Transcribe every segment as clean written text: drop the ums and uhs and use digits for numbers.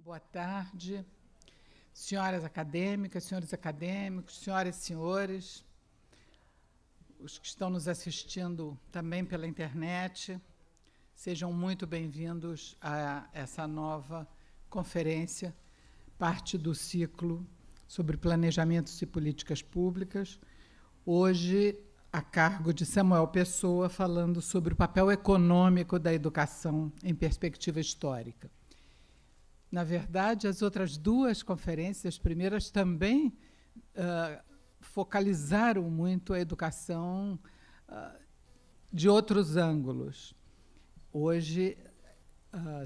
Boa tarde, senhoras acadêmicas, senhores acadêmicos, senhoras e senhores, os que estão nos assistindo também pela internet, sejam muito bem-vindos a essa nova conferência, parte do ciclo sobre planejamentos e políticas públicas, hoje a cargo de Samuel Pessoa, falando sobre o papel econômico da educação em perspectiva histórica. Na verdade, as outras duas conferências, as primeiras também focalizaram muito a educação de outros ângulos. Hoje,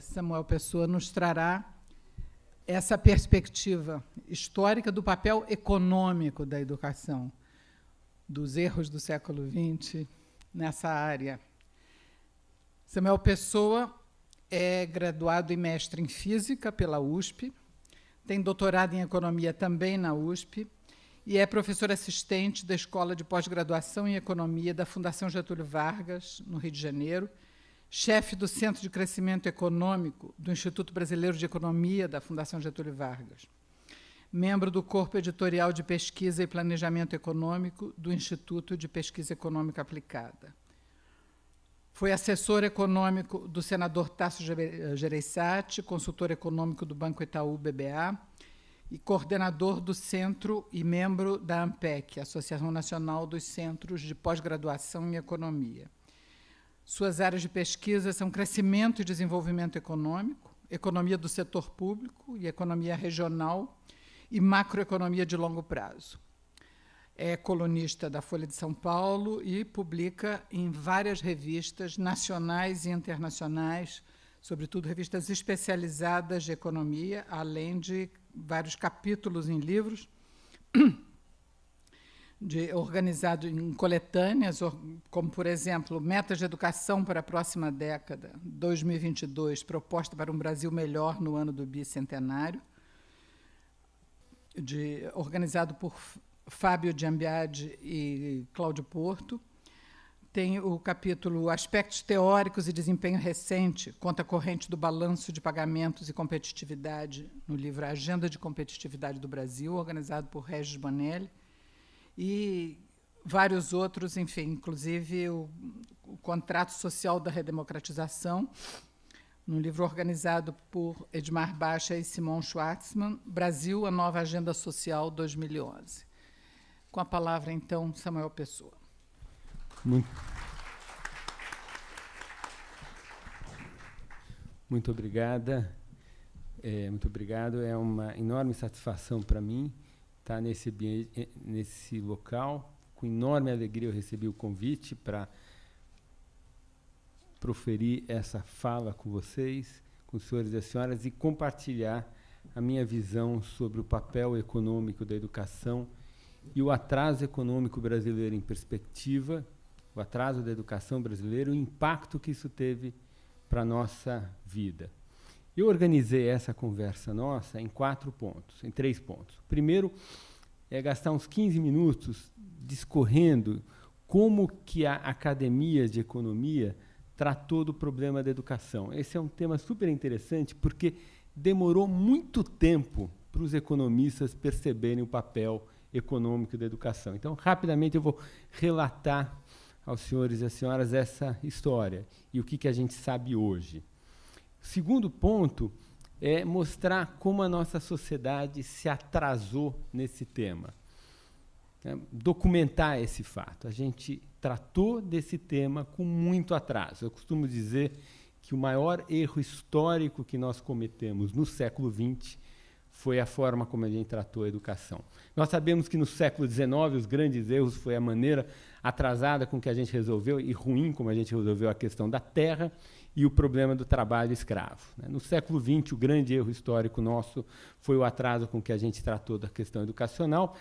Samuel Pessoa nos trará essa perspectiva histórica do papel econômico da educação, dos erros do século XX nessa área. Samuel Pessoa é graduado e mestre em Física pela USP, tem doutorado em Economia também na USP e é professor assistente da Escola de Pós-Graduação em Economia da Fundação Getúlio Vargas, no Rio de Janeiro, chefe do Centro de Crescimento Econômico do Instituto Brasileiro de Economia da Fundação Getúlio Vargas, membro do Corpo Editorial de Pesquisa e Planejamento Econômico do Instituto de Pesquisa Econômica Aplicada. Foi assessor econômico do senador Tasso Gereissati, consultor econômico do Banco Itaú BBA e coordenador do centro e membro da ANPEC, Associação Nacional dos Centros de Pós-Graduação em Economia. Suas áreas de pesquisa são crescimento e desenvolvimento econômico, economia do setor público e economia regional e macroeconomia de longo prazo. É colunista da Folha de São Paulo e publica em várias revistas nacionais e internacionais, sobretudo revistas especializadas de economia, além de vários capítulos em livros, organizado em coletâneas, como, por exemplo, Metas de Educação para a Próxima Década, 2022, proposta para um Brasil melhor no ano do bicentenário, organizado por Fábio Giambiadi e Cláudio Porto. Tem o capítulo Aspectos Teóricos e Desempenho Recente, conta corrente do balanço de pagamentos e competitividade, no livro Agenda de Competitividade do Brasil, organizado por Regis Bonelli, e vários outros, enfim, inclusive o Contrato Social da Redemocratização, num livro organizado por Edmar Baixa e Simon Schwartzman, Brasil, a Nova Agenda Social, 2011. Com a palavra, então, Samuel Pessoa. Muito obrigada. Muito obrigado. É uma enorme satisfação para mim estar nesse local. Com enorme alegria eu recebi o convite para proferir essa fala com vocês, com os senhores e as senhoras, e compartilhar a minha visão sobre o papel econômico da educação e o atraso econômico brasileiro em perspectiva, o atraso da educação brasileira, o impacto que isso teve para a nossa vida. Eu organizei essa conversa nossa em 3 pontos. O primeiro é gastar uns 15 minutos discorrendo como que a Academia de Economia tratou do problema da educação. Esse é um tema super interessante porque demorou muito tempo para os economistas perceberem o papel econômico da educação. Então, rapidamente, eu vou relatar aos senhores e às senhoras essa história e o que a gente sabe hoje. O segundo ponto é mostrar como a nossa sociedade se atrasou nesse tema. Documentar esse fato. A gente tratou desse tema com muito atraso. Eu costumo dizer que o maior erro histórico que nós cometemos no século XX foi a forma como a gente tratou a educação. Nós sabemos que no século XIX os grandes erros foi a maneira atrasada com que a gente resolveu e ruim como a gente resolveu a questão da terra e o problema do trabalho escravo. No século XX, o grande erro histórico nosso foi o atraso com que a gente tratou da questão educacional.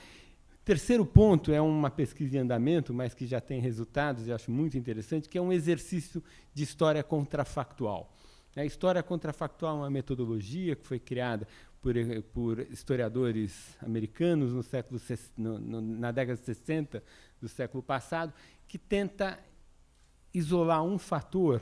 Terceiro ponto é uma pesquisa em andamento, mas que já tem resultados, e acho muito interessante, que é um exercício de história contrafactual. A história contrafactual é uma metodologia que foi criada por historiadores americanos na década de 60 do século passado, que tenta isolar um fator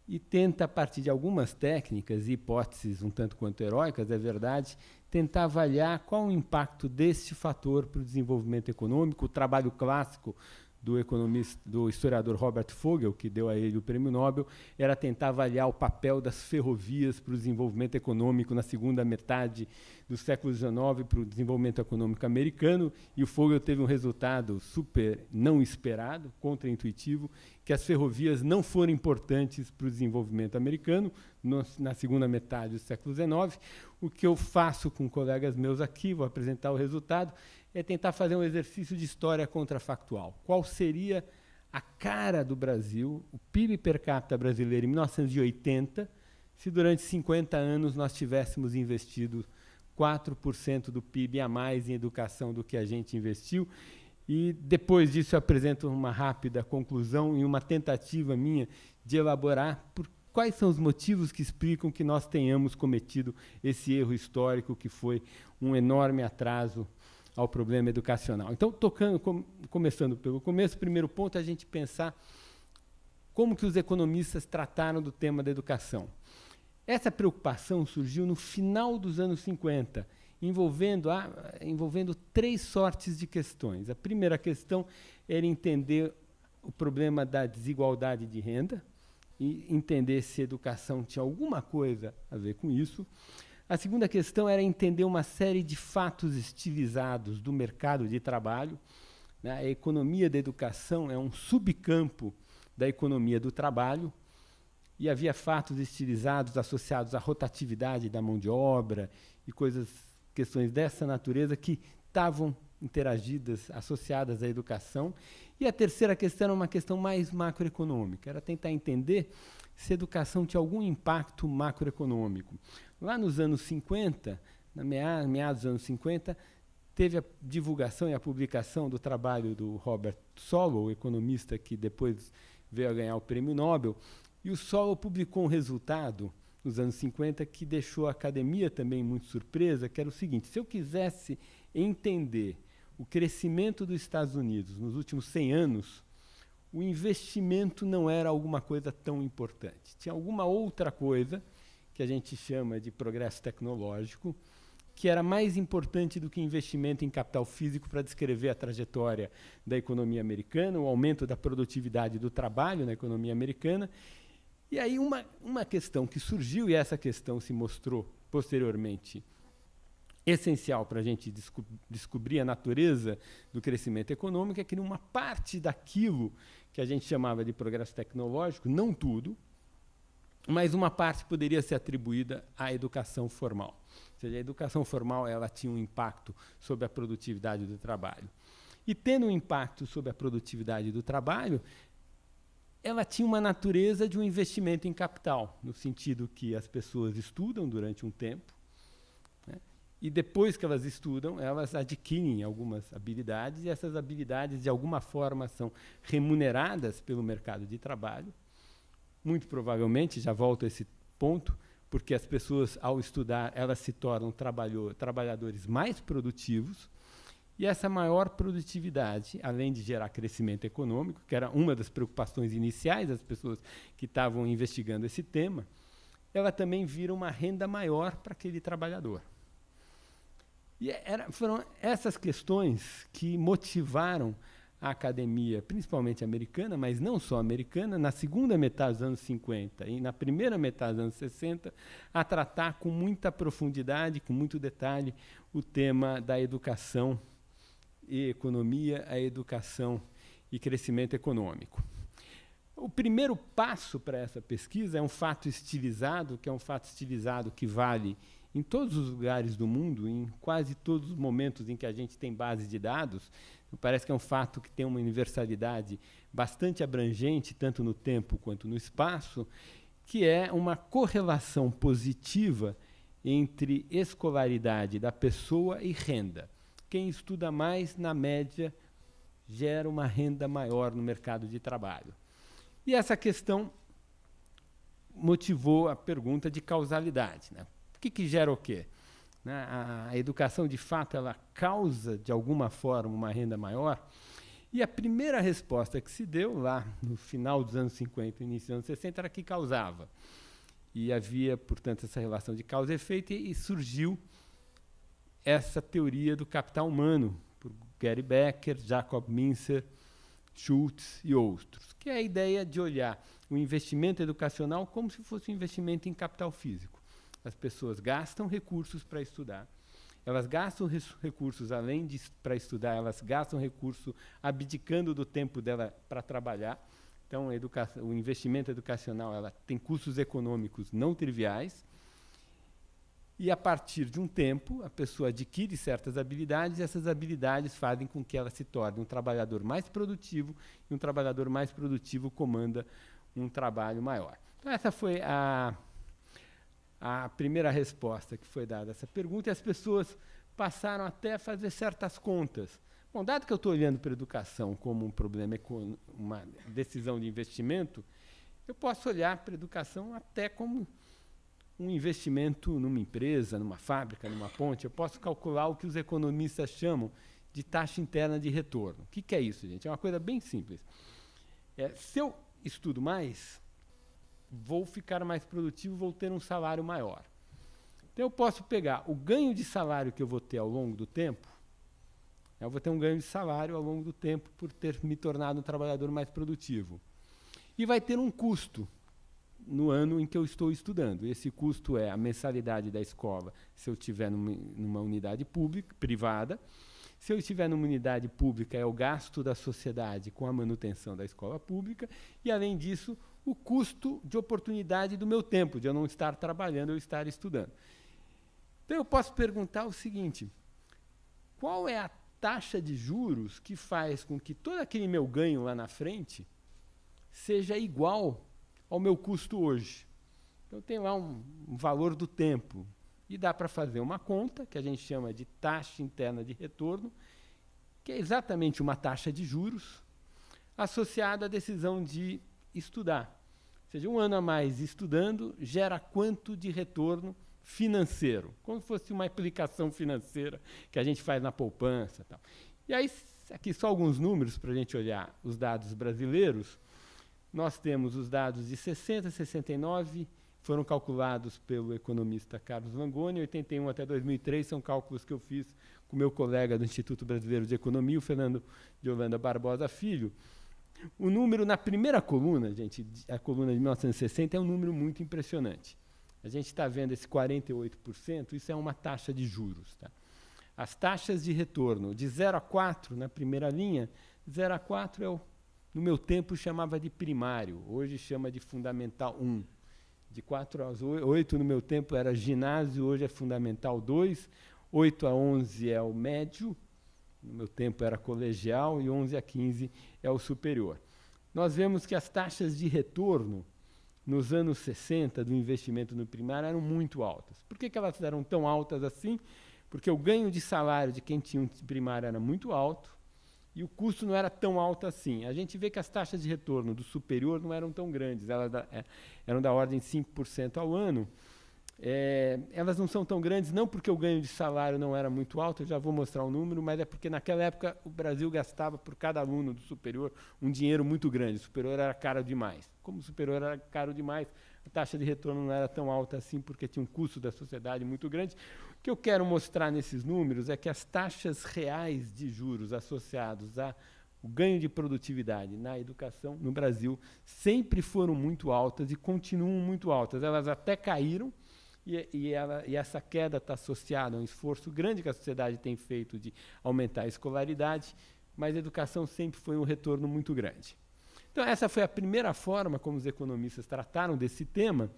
e tenta, a partir de algumas técnicas e hipóteses um tanto quanto heróicas, é verdade, tentar avaliar qual o impacto deste fator para o desenvolvimento econômico. O trabalho clássico do historiador Robert Vogel, que deu a ele o prêmio Nobel, era tentar avaliar o papel das ferrovias para o desenvolvimento econômico na segunda metade do século XIX para o desenvolvimento econômico americano, e o Vogel teve um resultado super não esperado, contraintuitivo, que as ferrovias não foram importantes para o desenvolvimento americano na segunda metade do século XIX. O que eu faço com colegas meus aqui, vou apresentar o resultado, é tentar fazer um exercício de história contrafactual. Qual seria a cara do Brasil, o PIB per capita brasileiro em 1980, se durante 50 anos nós tivéssemos investido 4% do PIB a mais em educação do que a gente investiu? E depois disso eu apresento uma rápida conclusão e uma tentativa minha de elaborar quais são os motivos que explicam que nós tenhamos cometido esse erro histórico, que foi um enorme atraso ao problema educacional. Então, começando pelo começo, o primeiro ponto é a gente pensar como que os economistas trataram do tema da educação. Essa preocupação surgiu no final dos anos 50, envolvendo 3 sortes de questões. A primeira questão era entender o problema da desigualdade de renda e entender se a educação tinha alguma coisa a ver com isso. A segunda questão era entender uma série de fatos estilizados do mercado de trabalho. Né? A economia da educação é um subcampo da economia do trabalho, e havia fatos estilizados associados à rotatividade da mão de obra e questões dessa natureza que estavam interagidas, associadas à educação. E a terceira questão era uma questão mais macroeconômica, era tentar entender se a educação tinha algum impacto macroeconômico. Lá nos anos 50, meados dos anos 50, teve a divulgação e a publicação do trabalho do Robert Solow, o economista que depois veio a ganhar o prêmio Nobel, e o Solow publicou um resultado nos anos 50 que deixou a academia também muito surpresa, que era o seguinte: se eu quisesse entender o crescimento dos Estados Unidos nos últimos 100 anos, o investimento não era alguma coisa tão importante. Tinha alguma outra coisa, que a gente chama de progresso tecnológico, que era mais importante do que investimento em capital físico para descrever a trajetória da economia americana, o aumento da produtividade do trabalho na economia americana. E aí uma questão que surgiu, e essa questão se mostrou posteriormente essencial para a gente descobrir a natureza do crescimento econômico, é que uma parte daquilo que a gente chamava de progresso tecnológico, não tudo, mas uma parte poderia ser atribuída à educação formal. Ou seja, a educação formal ela tinha um impacto sobre a produtividade do trabalho. E tendo um impacto sobre a produtividade do trabalho, ela tinha uma natureza de um investimento em capital, no sentido que as pessoas estudam durante um tempo, né, e depois que elas estudam, elas adquirem algumas habilidades, e essas habilidades, de alguma forma, são remuneradas pelo mercado de trabalho. Muito provavelmente, já volto a esse ponto, porque as pessoas, ao estudar, elas se tornam trabalhadores mais produtivos, e essa maior produtividade, além de gerar crescimento econômico, que era uma das preocupações iniciais das pessoas que estavam investigando esse tema, ela também vira uma renda maior para aquele trabalhador. E foram essas questões que motivaram a academia, principalmente americana, mas não só americana, na segunda metade dos anos 50 e na primeira metade dos anos 60, a tratar com muita profundidade, com muito detalhe, o tema da educação e economia, a educação e crescimento econômico. O primeiro passo para essa pesquisa é um fato estilizado, que é um fato estilizado que vale em todos os lugares do mundo, em quase todos os momentos em que a gente tem base de dados. Parece que é um fato que tem uma universalidade bastante abrangente, tanto no tempo quanto no espaço, que é uma correlação positiva entre escolaridade da pessoa e renda. Quem estuda mais, na média, gera uma renda maior no mercado de trabalho. E essa questão motivou a pergunta de causalidade, né? O que gera o quê? A educação, de fato, ela causa, de alguma forma, uma renda maior? E a primeira resposta que se deu lá no final dos anos 50, início dos anos 60, era que causava. E havia, portanto, essa relação de causa e efeito, e surgiu essa teoria do capital humano, por Gary Becker, Jacob Mincer, Schultz e outros, que é a ideia de olhar o investimento educacional como se fosse um investimento em capital físico. As pessoas gastam recursos para estudar, elas gastam recursos, além de para estudar, elas gastam recurso abdicando do tempo dela para trabalhar. Então, o investimento educacional ela tem custos econômicos não triviais, e, a partir de um tempo, a pessoa adquire certas habilidades, e essas habilidades fazem com que ela se torne um trabalhador mais produtivo, e um trabalhador mais produtivo comanda um trabalho maior. Então, essa foi a primeira resposta que foi dada a essa pergunta, e as pessoas passaram até a fazer certas contas. Bom, dado que eu estou olhando para a educação como um problema, uma decisão de investimento, eu posso olhar para a educação até como um investimento numa empresa, numa fábrica, numa ponte. Eu posso calcular o que os economistas chamam de taxa interna de retorno. O que é isso, gente? É uma coisa bem simples. Se eu estudo mais, vou ficar mais produtivo, vou ter um salário maior. Então, eu posso pegar o ganho de salário que eu vou ter ao longo do tempo. Eu vou ter um ganho de salário ao longo do tempo por ter me tornado um trabalhador mais produtivo. E vai ter um custo no ano em que eu estou estudando. Esse custo é a mensalidade da escola, se eu estiver numa unidade pública, privada. Se eu estiver numa unidade pública, é o gasto da sociedade com a manutenção da escola pública. E, além disso, o custo de oportunidade do meu tempo, de eu não estar trabalhando, eu estar estudando. Então, eu posso perguntar o seguinte: qual é a taxa de juros que faz com que todo aquele meu ganho lá na frente seja igual ao meu custo hoje? Então, tem lá um valor do tempo, e dá para fazer uma conta, que a gente chama de taxa interna de retorno, que é exatamente uma taxa de juros associada à decisão de estudar. Ou seja, um ano a mais estudando gera quanto de retorno financeiro, como se fosse uma aplicação financeira que a gente faz na poupança. Tal. E aí, aqui só alguns números para a gente olhar os dados brasileiros. Nós temos os dados de 60, 69, foram calculados pelo economista Carlos Langoni, 81 até 2003, são cálculos que eu fiz com o meu colega do Instituto Brasileiro de Economia, o Fernando de Holanda Barbosa Filho. O número na primeira coluna, gente, a coluna de 1960, é um número muito impressionante. A gente está vendo esse 48%, isso é uma taxa de juros. Tá? As taxas de retorno, de 0 a 4, na primeira linha, 0 a 4 é no meu tempo chamava de primário, hoje chama de fundamental 1. De 4 a 8 no meu tempo era ginásio, hoje é fundamental 2. 8 a 11 é o médio, no meu tempo era colegial, e 11 a 15 é o superior. Nós vemos que as taxas de retorno nos anos 60 do investimento no primário eram muito altas. Por que elas eram tão altas assim? Porque o ganho de salário de quem tinha um primário era muito alto e o custo não era tão alto assim. A gente vê que as taxas de retorno do superior não eram tão grandes, elas eram da ordem de 5% ao ano. Elas não são tão grandes, não porque o ganho de salário não era muito alto, eu já vou mostrar o número, mas é porque naquela época o Brasil gastava por cada aluno do superior um dinheiro muito grande. O superior era caro demais. Como o superior era caro demais, a taxa de retorno não era tão alta assim, porque tinha um custo da sociedade muito grande. O que eu quero mostrar nesses números é que as taxas reais de juros associados ao ganho de produtividade na educação no Brasil sempre foram muito altas e continuam muito altas. Elas até caíram, e essa queda está associada a um esforço grande que a sociedade tem feito de aumentar a escolaridade, mas a educação sempre foi um retorno muito grande. Então, essa foi a primeira forma como os economistas trataram desse tema.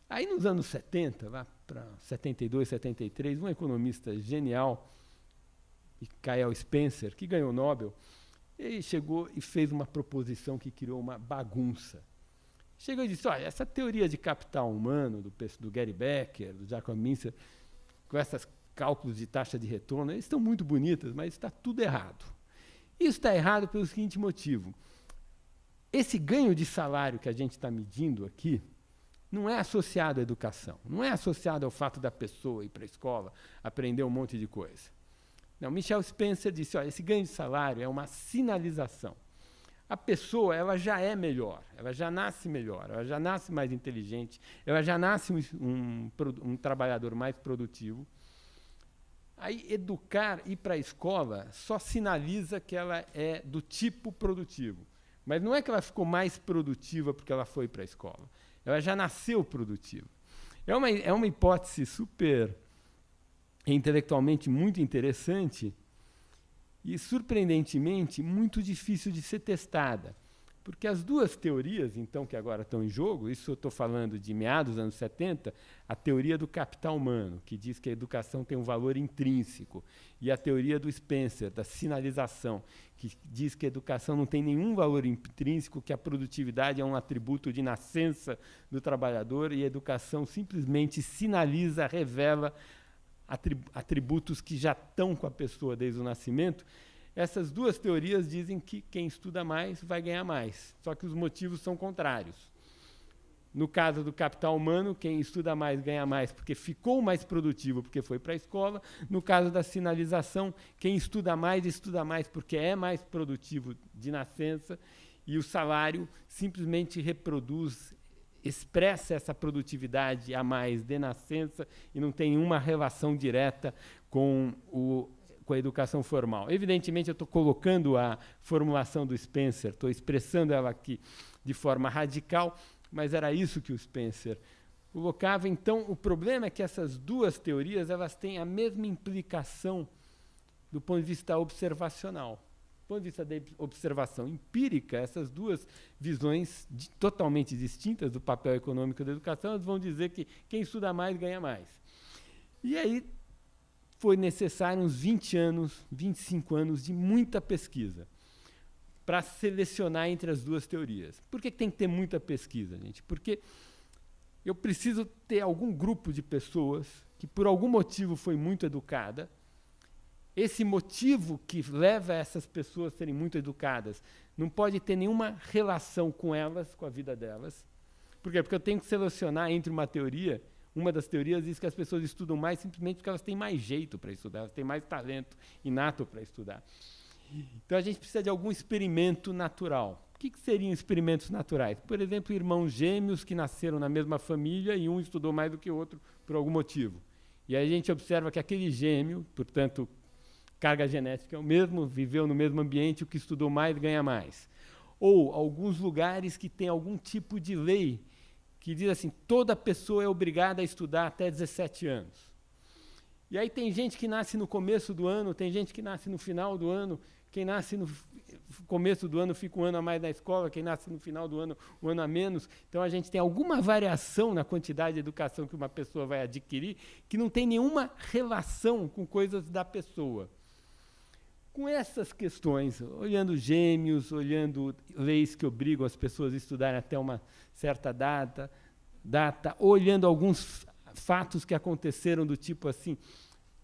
Aí, nos anos 70, lá para 72, 73, um economista genial, Michael Spencer, que ganhou o Nobel, ele chegou e fez uma proposição que criou uma bagunça. Chegou e disse: olha, essa teoria de capital humano do Gary Becker, do Jacob Mincer, com esses cálculos de taxa de retorno, eles estão muito bonitas, mas está tudo errado. Isso está errado pelo seguinte motivo: esse ganho de salário que a gente está medindo aqui não é associado à educação, não é associado ao fato da pessoa ir para a escola, aprender um monte de coisa. Não, Michel Spencer disse, olha, esse ganho de salário é uma sinalização. A pessoa, ela já é melhor, ela já nasce melhor, ela já nasce mais inteligente, ela já nasce um trabalhador mais produtivo. Aí, educar, ir para a escola, só sinaliza que ela é do tipo produtivo. Mas não é que ela ficou mais produtiva porque ela foi para a escola. Ela já nasceu produtiva. É uma hipótese super intelectualmente muito interessante e, surpreendentemente, muito difícil de ser testada. Porque as duas teorias, então, que agora estão em jogo, isso eu estou falando de meados dos anos 70, a teoria do capital humano, que diz que a educação tem um valor intrínseco, e a teoria do Spencer, da sinalização, que diz que a educação não tem nenhum valor intrínseco, que a produtividade é um atributo de nascença do trabalhador, e a educação simplesmente sinaliza, revela atributos que já estão com a pessoa desde o nascimento. Essas duas teorias dizem que quem estuda mais vai ganhar mais, só que os motivos são contrários. No caso do capital humano, quem estuda mais ganha mais porque ficou mais produtivo porque foi para a escola. No caso da sinalização, quem estuda mais porque é mais produtivo de nascença, e o salário simplesmente reproduz, expressa essa produtividade a mais de nascença e não tem nenhuma relação direta com a educação formal. Evidentemente, eu estou colocando a formulação do Spencer, estou expressando ela aqui de forma radical, mas era isso que o Spencer colocava. Então, o problema é que essas duas teorias elas têm a mesma implicação do ponto de vista observacional. Do ponto de vista da observação empírica, essas duas visões totalmente distintas do papel econômico da educação, elas vão dizer que quem estuda mais ganha mais. E aí foi necessário uns 20 anos, 25 anos de muita pesquisa para selecionar entre as duas teorias. Por que tem que ter muita pesquisa, gente? Porque eu preciso ter algum grupo de pessoas que, por algum motivo, foi muito educada. Esse motivo que leva essas pessoas a serem muito educadas não pode ter nenhuma relação com elas, com a vida delas. Por quê? Porque eu tenho que selecionar entre uma teoria. Uma das teorias diz que as pessoas estudam mais simplesmente porque elas têm mais jeito para estudar, elas têm mais talento inato para estudar. Então, a gente precisa de algum experimento natural. O que seriam experimentos naturais? Por exemplo, irmãos gêmeos que nasceram na mesma família e um estudou mais do que o outro por algum motivo. E aí a gente observa que aquele gêmeo, portanto, carga genética é o mesmo, viveu no mesmo ambiente, o que estudou mais ganha mais. Ou alguns lugares que têm algum tipo de lei que diz assim, toda pessoa é obrigada a estudar até 17 anos. E aí tem gente que nasce no começo do ano, tem gente que nasce no final do ano, quem nasce no começo do ano fica um ano a mais na escola, quem nasce no final do ano, um ano a menos. Então, a gente tem alguma variação na quantidade de educação que uma pessoa vai adquirir que não tem nenhuma relação com coisas da pessoa. Com essas questões, olhando gêmeos, olhando leis que obrigam as pessoas a estudarem até uma certa data, olhando alguns fatos que aconteceram do tipo assim,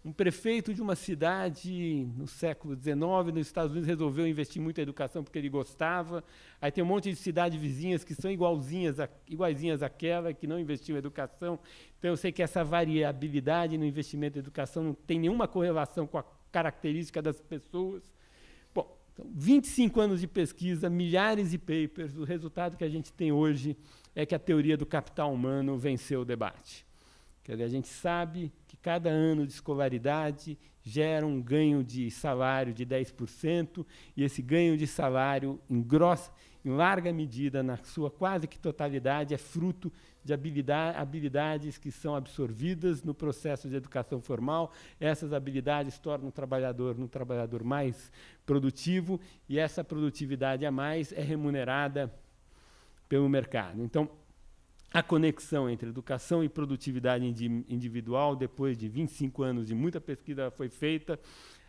um prefeito de uma cidade no século XIX, nos Estados Unidos, resolveu investir muito em educação porque ele gostava. Aí tem um monte de cidades vizinhas que são iguaizinhas àquela, que não investiu em educação. Então, eu sei que essa variabilidade no investimento em educação não tem nenhuma correlação com a característica das pessoas. Bom, então, 25 anos de pesquisa, milhares de papers, o resultado que a gente tem hoje é que a teoria do capital humano venceu o debate. Quer dizer, a gente sabe que cada ano de escolaridade gera um ganho de salário de 10%, e esse ganho de salário, em larga medida, na sua quase que totalidade, é fruto de habilidades que são absorvidas no processo de educação formal. Essas habilidades tornam um trabalhador mais produtivo, e essa produtividade a mais é remunerada pelo mercado. Então, a conexão entre educação e produtividade individual, depois de 25 anos de muita pesquisa, foi feita.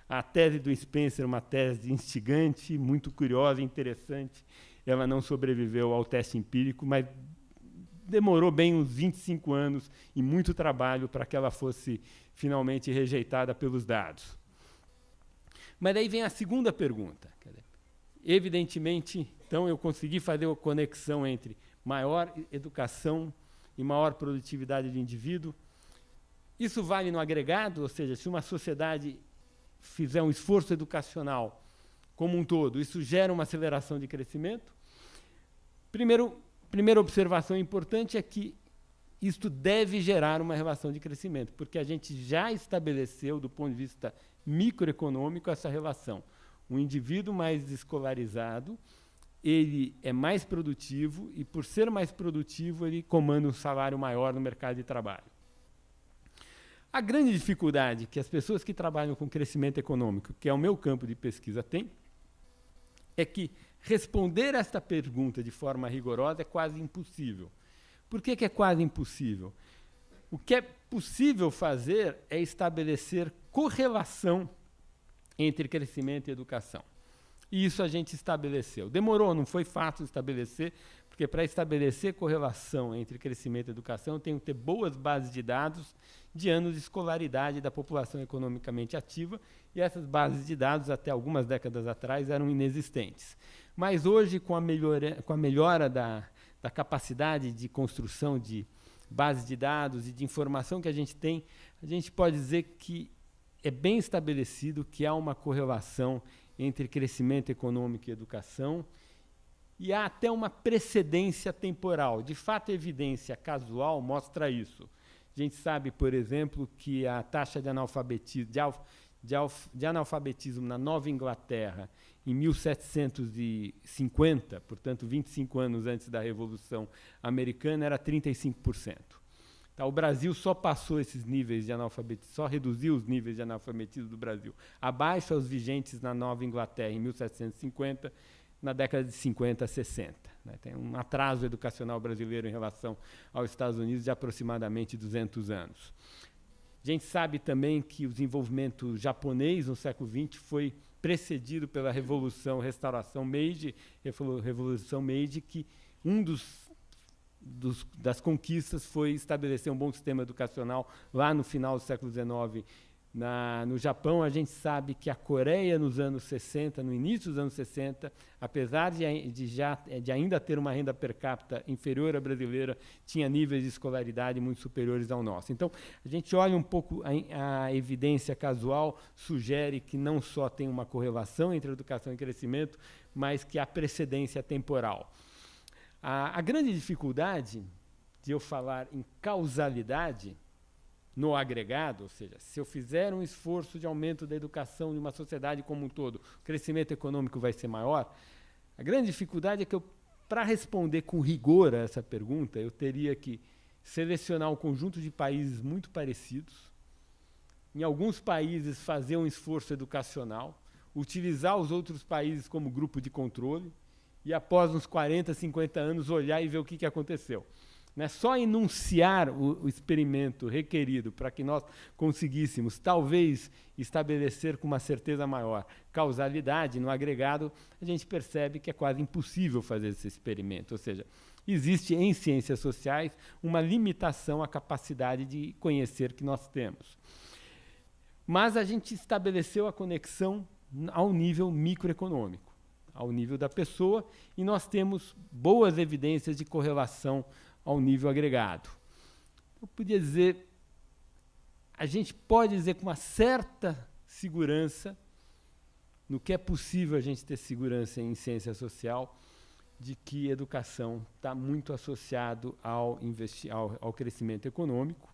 A tese do Spencer é uma tese instigante, muito curiosa, interessante. Ela não sobreviveu ao teste empírico, mas demorou bem uns 25 anos e muito trabalho para que ela fosse finalmente rejeitada pelos dados. Mas daí vem a segunda pergunta. Evidentemente, então, eu consegui fazer a conexão entre maior educação e maior produtividade do indivíduo. Isso vale no agregado, ou seja, se uma sociedade fizer um esforço educacional como um todo, isso gera uma aceleração de crescimento. Primeira observação importante é que isto deve gerar uma relação de crescimento, porque a gente já estabeleceu, do ponto de vista microeconômico, essa relação. Um indivíduo mais escolarizado, ele é mais produtivo e, por ser mais produtivo, ele comanda um salário maior no mercado de trabalho. A grande dificuldade que as pessoas que trabalham com crescimento econômico, que é o meu campo de pesquisa, têm, é que responder esta pergunta de forma rigorosa é quase impossível. Por que é quase impossível? O que é possível fazer é estabelecer correlação entre crescimento e educação. E isso a gente estabeleceu. Demorou, não foi fácil estabelecer, porque para estabelecer correlação entre crescimento e educação, tem que ter boas bases de dados de anos de escolaridade da população economicamente ativa, e essas bases de dados, até algumas décadas atrás, eram inexistentes. Mas hoje, com a melhora da capacidade de construção de bases de dados e de informação que a gente pode dizer que é bem estabelecido que há uma correlação entre crescimento econômico e educação, e há até uma precedência temporal. De fato, a evidência casual mostra isso. A gente sabe, por exemplo, que a taxa de analfabetismo na Nova Inglaterra, em 1750, portanto, 25 anos antes da Revolução Americana, era 35%. Tá, o Brasil só passou esses níveis de analfabetismo, só reduziu os níveis de analfabetismo do Brasil abaixo aos vigentes na Nova Inglaterra, em 1750, na década de 50 a 60. Né? Tem um atraso educacional brasileiro em relação aos Estados Unidos de aproximadamente 200 anos. A gente sabe também que o desenvolvimento japonês no século XX foi precedido pela Restauração Meiji, que das conquistas foi estabelecer um bom sistema educacional lá no final do século XIX. No Japão, a gente sabe que a Coreia, nos anos 60, no início dos anos 60, apesar de ainda ter uma renda per capita inferior à brasileira, tinha níveis de escolaridade muito superiores ao nosso. Então, a gente olha um pouco, a evidência casual sugere que não só tem uma correlação entre educação e crescimento, mas que há precedência temporal. A grande dificuldade de eu falar em causalidade no agregado, ou seja, se eu fizer um esforço de aumento da educação de uma sociedade como um todo, o crescimento econômico vai ser maior. A grande dificuldade é que para responder com rigor a essa pergunta, eu teria que selecionar um conjunto de países muito parecidos, em alguns países fazer um esforço educacional, utilizar os outros países como grupo de controle, e após uns 40, 50 anos olhar e ver o que aconteceu. Não é só enunciar o experimento requerido para que nós conseguíssemos, talvez, estabelecer com uma certeza maior causalidade no agregado, a gente percebe que é quase impossível fazer esse experimento. Ou seja, existe em ciências sociais uma limitação à capacidade de conhecer que nós temos. Mas a gente estabeleceu a conexão ao nível microeconômico, ao nível da pessoa, e nós temos boas evidências de correlação ao nível agregado. Eu podia dizer, a gente pode dizer com uma certa segurança, no que é possível a gente ter segurança em ciência social, de que educação está muito associado ao crescimento econômico,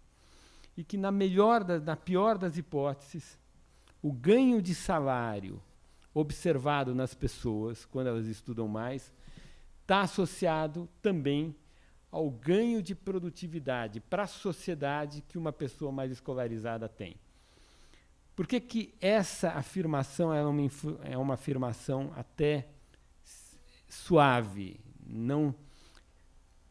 e que, na pior das hipóteses, o ganho de salário observado nas pessoas, quando elas estudam mais, está associado também ao ganho de produtividade para a sociedade que uma pessoa mais escolarizada tem. Por que essa afirmação é uma afirmação até suave, não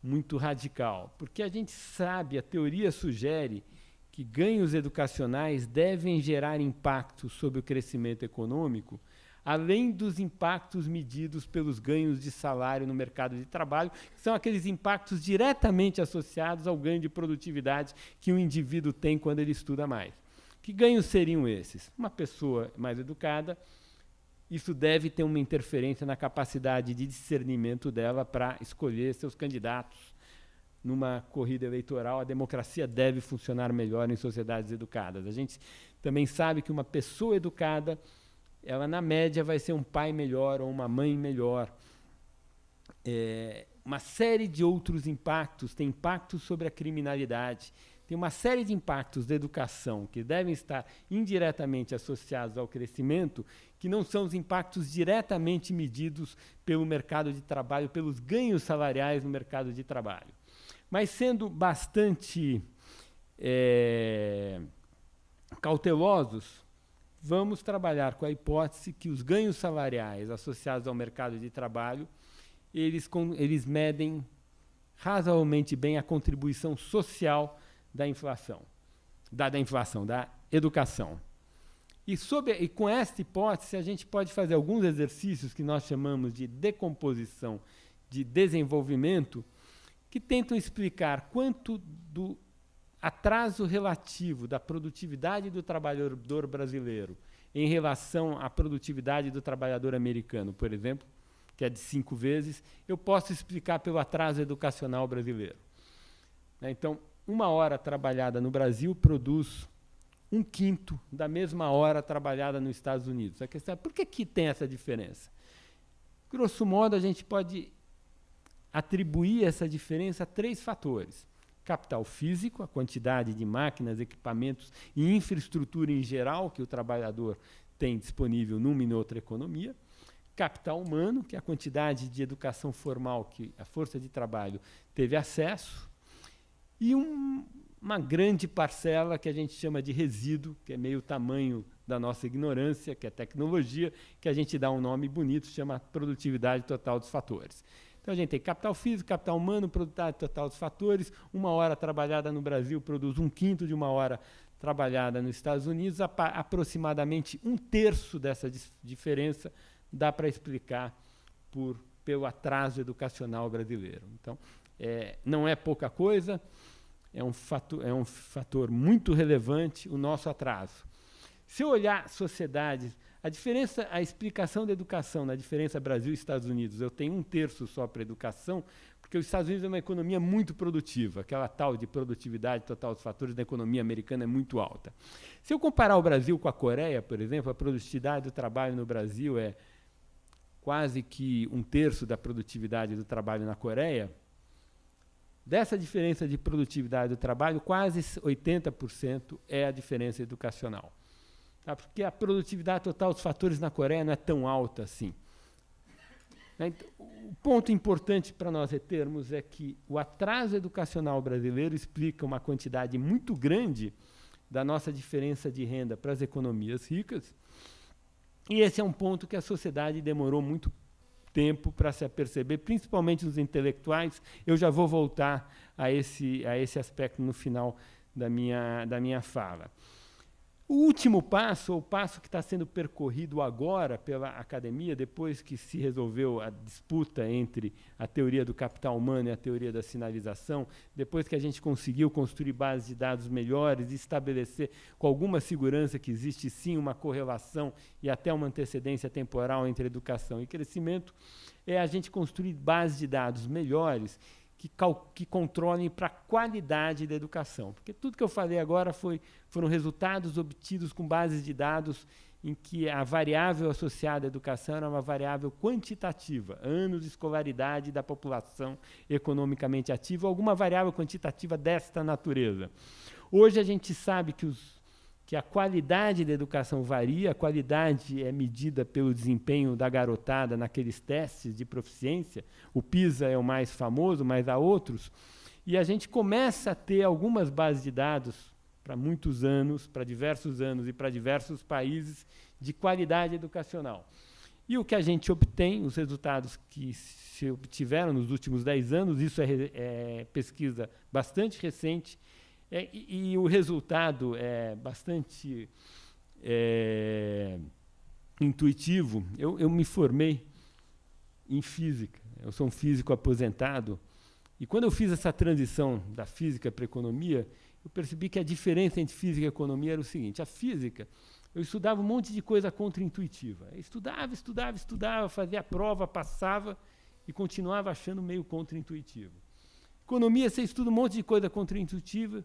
muito radical? Porque a gente sabe, a teoria sugere que ganhos educacionais devem gerar impacto sobre o crescimento econômico, além dos impactos medidos pelos ganhos de salário no mercado de trabalho, que são aqueles impactos diretamente associados ao ganho de produtividade que o indivíduo tem quando ele estuda mais. Que ganhos seriam esses? Uma pessoa mais educada, isso deve ter uma interferência na capacidade de discernimento dela para escolher seus candidatos numa corrida eleitoral, a democracia deve funcionar melhor em sociedades educadas. A gente também sabe que uma pessoa educada, ela, na média, vai ser um pai melhor ou uma mãe melhor. Uma série de outros impactos, tem impactos sobre a criminalidade, tem uma série de impactos da educação que devem estar indiretamente associados ao crescimento, que não são os impactos diretamente medidos pelo mercado de trabalho, pelos ganhos salariais no mercado de trabalho. Mas, sendo bastante cautelosos, vamos trabalhar com a hipótese que os ganhos salariais associados ao mercado de trabalho, eles medem razoavelmente bem a contribuição social da inflação, da educação. E com esta hipótese, a gente pode fazer alguns exercícios que nós chamamos de decomposição de desenvolvimento, que tentam explicar quanto do atraso relativo da produtividade do trabalhador brasileiro em relação à produtividade do trabalhador americano, por exemplo, que é de 5 vezes, eu posso explicar pelo atraso educacional brasileiro. Então, 1 hora trabalhada no Brasil produz 1/5 da mesma hora trabalhada nos Estados Unidos. A questão é, por que tem essa diferença? Grosso modo, a gente pode atribuir essa diferença a 3 fatores. Capital físico, a quantidade de máquinas, equipamentos e infraestrutura em geral que o trabalhador tem disponível numa e noutra economia. Capital humano, que é a quantidade de educação formal que a força de trabalho teve acesso. E uma grande parcela que a gente chama de resíduo, que é meio o tamanho da nossa ignorância, que é tecnologia, que a gente dá um nome bonito, chama produtividade total dos fatores. Então, a gente tem capital físico, capital humano, produtividade total dos fatores. 1 hora trabalhada no Brasil produz 1/5 de 1 hora trabalhada nos Estados Unidos. Aproximadamente 1/3 dessa diferença dá para explicar pelo atraso educacional brasileiro. Então, não é pouca coisa, é um fator muito relevante o nosso atraso. Se eu olhar sociedades, a explicação da educação na diferença Brasil e Estados Unidos, eu tenho 1/3 só para educação, porque os Estados Unidos é uma economia muito produtiva, aquela tal de produtividade total dos fatores da economia americana é muito alta. Se eu comparar o Brasil com a Coreia, por exemplo, a produtividade do trabalho no Brasil é quase que 1/3 da produtividade do trabalho na Coreia. Dessa diferença de produtividade do trabalho, quase 80% é a diferença educacional. Tá? Porque a produtividade total dos fatores na Coreia não é tão alta assim. Então, o ponto importante para nós retermos é que o atraso educacional brasileiro explica uma quantidade muito grande da nossa diferença de renda para as economias ricas. E esse é um ponto que a sociedade demorou muito tempo para se aperceber, principalmente os intelectuais. Eu já vou voltar a esse aspecto no final da minha fala. O último passo, ou o passo que está sendo percorrido agora pela academia, depois que se resolveu a disputa entre a teoria do capital humano e a teoria da sinalização, depois que a gente conseguiu construir bases de dados melhores e estabelecer com alguma segurança que existe sim uma correlação e até uma antecedência temporal entre educação e crescimento, é a gente construir bases de dados melhores que controlem para a qualidade da educação. Porque tudo que eu falei agora foram resultados obtidos com bases de dados em que a variável associada à educação era uma variável quantitativa, anos de escolaridade da população economicamente ativa, alguma variável quantitativa desta natureza. Hoje a gente sabe que a qualidade da educação varia, a qualidade é medida pelo desempenho da garotada naqueles testes de proficiência, o PISA é o mais famoso, mas há outros, e a gente começa a ter algumas bases de dados para muitos anos, para diversos anos e para diversos países, de qualidade educacional. E o que a gente obtém, os resultados que se obtiveram nos últimos 10 anos, isso é pesquisa bastante recente, e o resultado é bastante intuitivo. Eu me formei em física, eu sou um físico aposentado, e quando eu fiz essa transição da física para a economia, eu percebi que a diferença entre física e economia era o seguinte: a física, eu estudava um monte de coisa contra-intuitiva. Estudava, fazia a prova, passava e continuava achando meio contra-intuitivo. Economia, você estuda um monte de coisa contraintuitiva,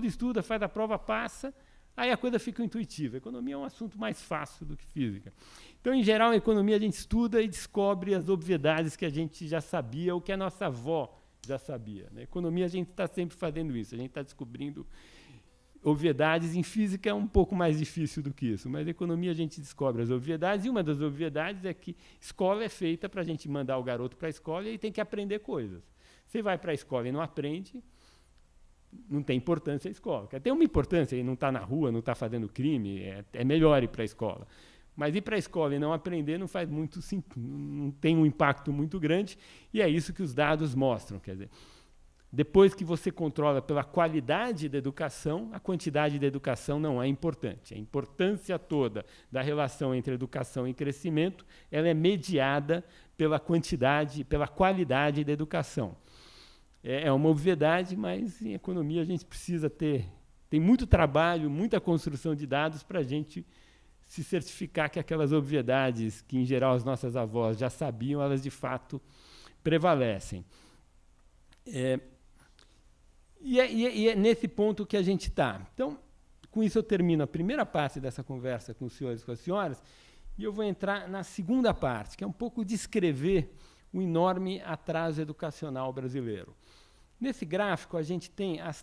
estuda, faz a prova, passa, aí a coisa fica intuitiva. Economia é um assunto mais fácil do que física. Então, em geral, a economia a gente estuda e descobre as obviedades que a gente já sabia ou que a nossa avó já sabia. Na economia, a gente está sempre fazendo isso, a gente está descobrindo obviedades. Em física é um pouco mais difícil do que isso, mas na economia a gente descobre as obviedades, e uma das obviedades é que escola é feita para a gente mandar o garoto para a escola e ele tem que aprender coisas. Você vai para a escola e não aprende, não tem importância a escola. Tem uma importância, ele não está na rua, não está fazendo crime, é melhor ir para a escola. Mas ir para a escola e não aprender não faz muito, não tem um impacto muito grande, e é isso que os dados mostram. Quer dizer, depois que você controla pela qualidade da educação, a quantidade da educação não é importante. A importância toda da relação entre educação e crescimento, ela é mediada pela quantidade, pela qualidade da educação. É uma obviedade, mas em economia a gente precisa tem muito trabalho, muita construção de dados para a gente se certificar que aquelas obviedades que, em geral, as nossas avós já sabiam, elas de fato prevalecem. E é nesse ponto que a gente está. Então, com isso eu termino a primeira parte dessa conversa com os senhores e com as senhoras, e eu vou entrar na segunda parte, que é um pouco descrever o enorme atraso educacional brasileiro. Nesse gráfico, a gente tem as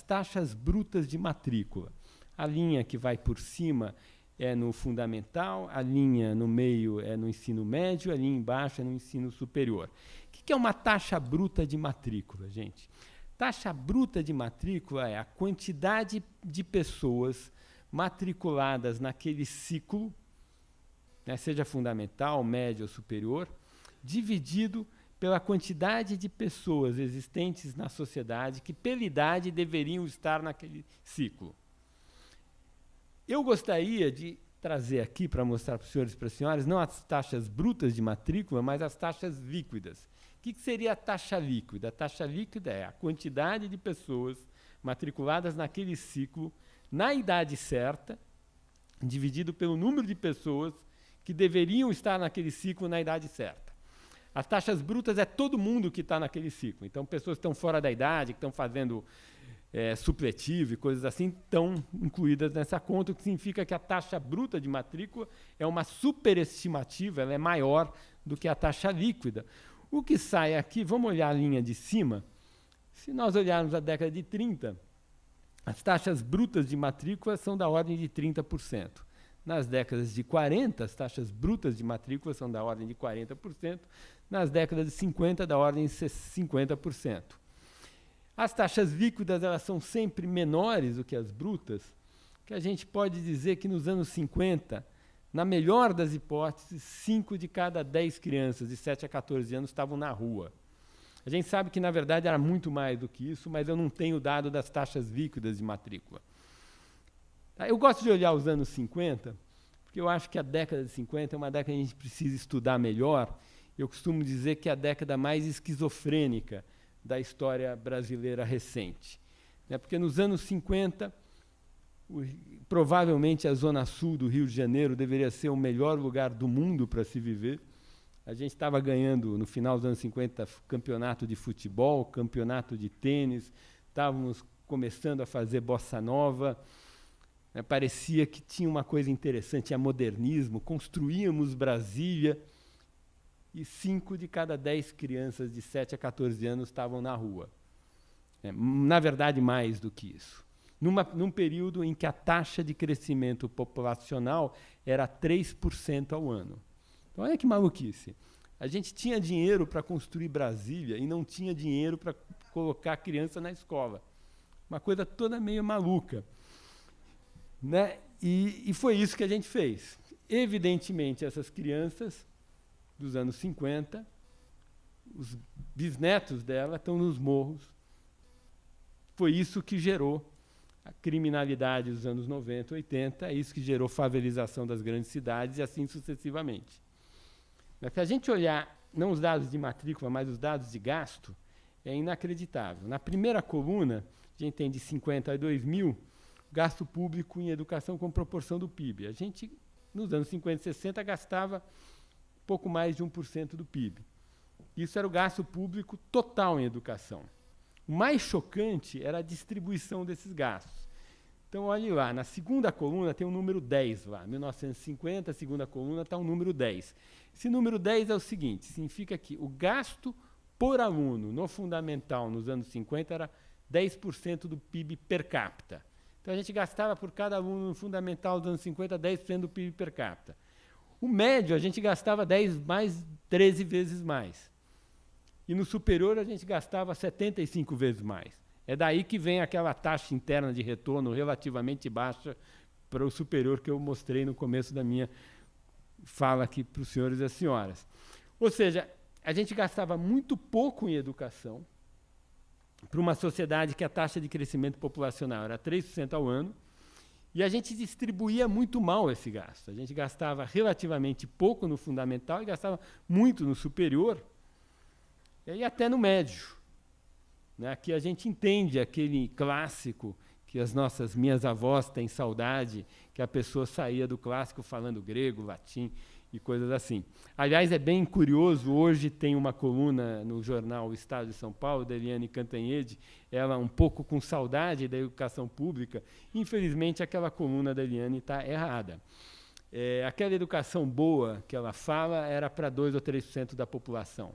taxas brutas de matrícula. A linha que vai por cima é no fundamental, a linha no meio é no ensino médio, a linha embaixo é no ensino superior. O que é uma taxa bruta de matrícula, gente? Taxa bruta de matrícula é a quantidade de pessoas matriculadas naquele ciclo, né, seja fundamental, médio ou superior, dividido pela quantidade de pessoas existentes na sociedade que, pela idade, deveriam estar naquele ciclo. Eu gostaria de trazer aqui para mostrar para os senhores e para as senhoras não as taxas brutas de matrícula, mas as taxas líquidas. O que seria a taxa líquida? A taxa líquida é a quantidade de pessoas matriculadas naquele ciclo, na idade certa, dividido pelo número de pessoas que deveriam estar naquele ciclo na idade certa. As taxas brutas é todo mundo que está naquele ciclo. Então, pessoas que estão fora da idade, que estão fazendo supletivo e coisas assim, estão incluídas nessa conta, o que significa que a taxa bruta de matrícula é uma superestimativa, ela é maior do que a taxa líquida. O que sai aqui, vamos olhar a linha de cima, se nós olharmos a década de 30, as taxas brutas de matrícula são da ordem de 30%. Nas décadas de 40, as taxas brutas de matrícula são da ordem de 40%, nas décadas de 50, da ordem de 50%. As taxas líquidas elas são sempre menores do que as brutas, que a gente pode dizer que nos anos 50, na melhor das hipóteses, 5 de cada 10 crianças de 7 a 14 anos estavam na rua. A gente sabe que, na verdade, era muito mais do que isso, mas eu não tenho dado das taxas líquidas de matrícula. Eu gosto de olhar os anos 50, porque eu acho que a década de 50 é uma década que a gente precisa estudar melhor. Eu costumo dizer que é a década mais esquizofrênica da história brasileira recente. Porque nos anos 50, provavelmente a zona sul do Rio de Janeiro deveria ser o melhor lugar do mundo para se viver. A gente estava ganhando, no final dos anos 50, campeonato de futebol, campeonato de tênis, estávamos começando a fazer bossa nova, parecia que tinha uma coisa interessante, tinha modernismo, construíamos Brasília, e 5 de cada 10 crianças de 7 a 14 anos estavam na rua. Na verdade, mais do que isso. Num período em que a taxa de crescimento populacional era 3% ao ano. Então, olha que maluquice. A gente tinha dinheiro para construir Brasília e não tinha dinheiro para colocar a criança na escola. Uma coisa toda meio maluca. Né? E foi isso que a gente fez. Evidentemente, essas crianças dos anos 50, os bisnetos dela estão nos morros. Foi isso que gerou a criminalidade dos anos 90, 80, é isso que gerou favelização das grandes cidades e assim sucessivamente. Mas se a gente olhar, não os dados de matrícula, mas os dados de gasto, é inacreditável. Na primeira coluna, a gente tem de 50 a 2000, gasto público em educação com proporção do PIB. A gente, nos anos 50 e 60, gastava pouco mais de 1% do PIB. Isso era o gasto público total em educação. O mais chocante era a distribuição desses gastos. Então, olhe lá, na segunda coluna tem o número 10 lá, 1950, a segunda coluna está o número 10. Esse número 10 é o seguinte, significa que o gasto por aluno no fundamental nos anos 50 era 10% do PIB per capita. Então, a gente gastava por cada aluno no fundamental dos anos 50, 10% do PIB per capita. O médio, a gente gastava 13 vezes mais. E no superior, a gente gastava 75 vezes mais. É daí que vem aquela taxa interna de retorno relativamente baixa para o superior que eu mostrei no começo da minha fala aqui para os senhores e as senhoras. Ou seja, a gente gastava muito pouco em educação para uma sociedade que a taxa de crescimento populacional era 3% ao ano, e a gente distribuía muito mal esse gasto. A gente gastava relativamente pouco no fundamental e gastava muito no superior, e até no médio. Né? Aqui a gente entende aquele clássico que minhas avós têm saudade, que a pessoa saía do clássico falando grego, latim e coisas assim. Aliás, é bem curioso, hoje tem uma coluna no jornal O Estado de São Paulo, da Eliane Cantanhede, ela um pouco com saudade da educação pública. Infelizmente, aquela coluna da Eliane está errada. Aquela educação boa que ela fala era para 2 ou 3% da população.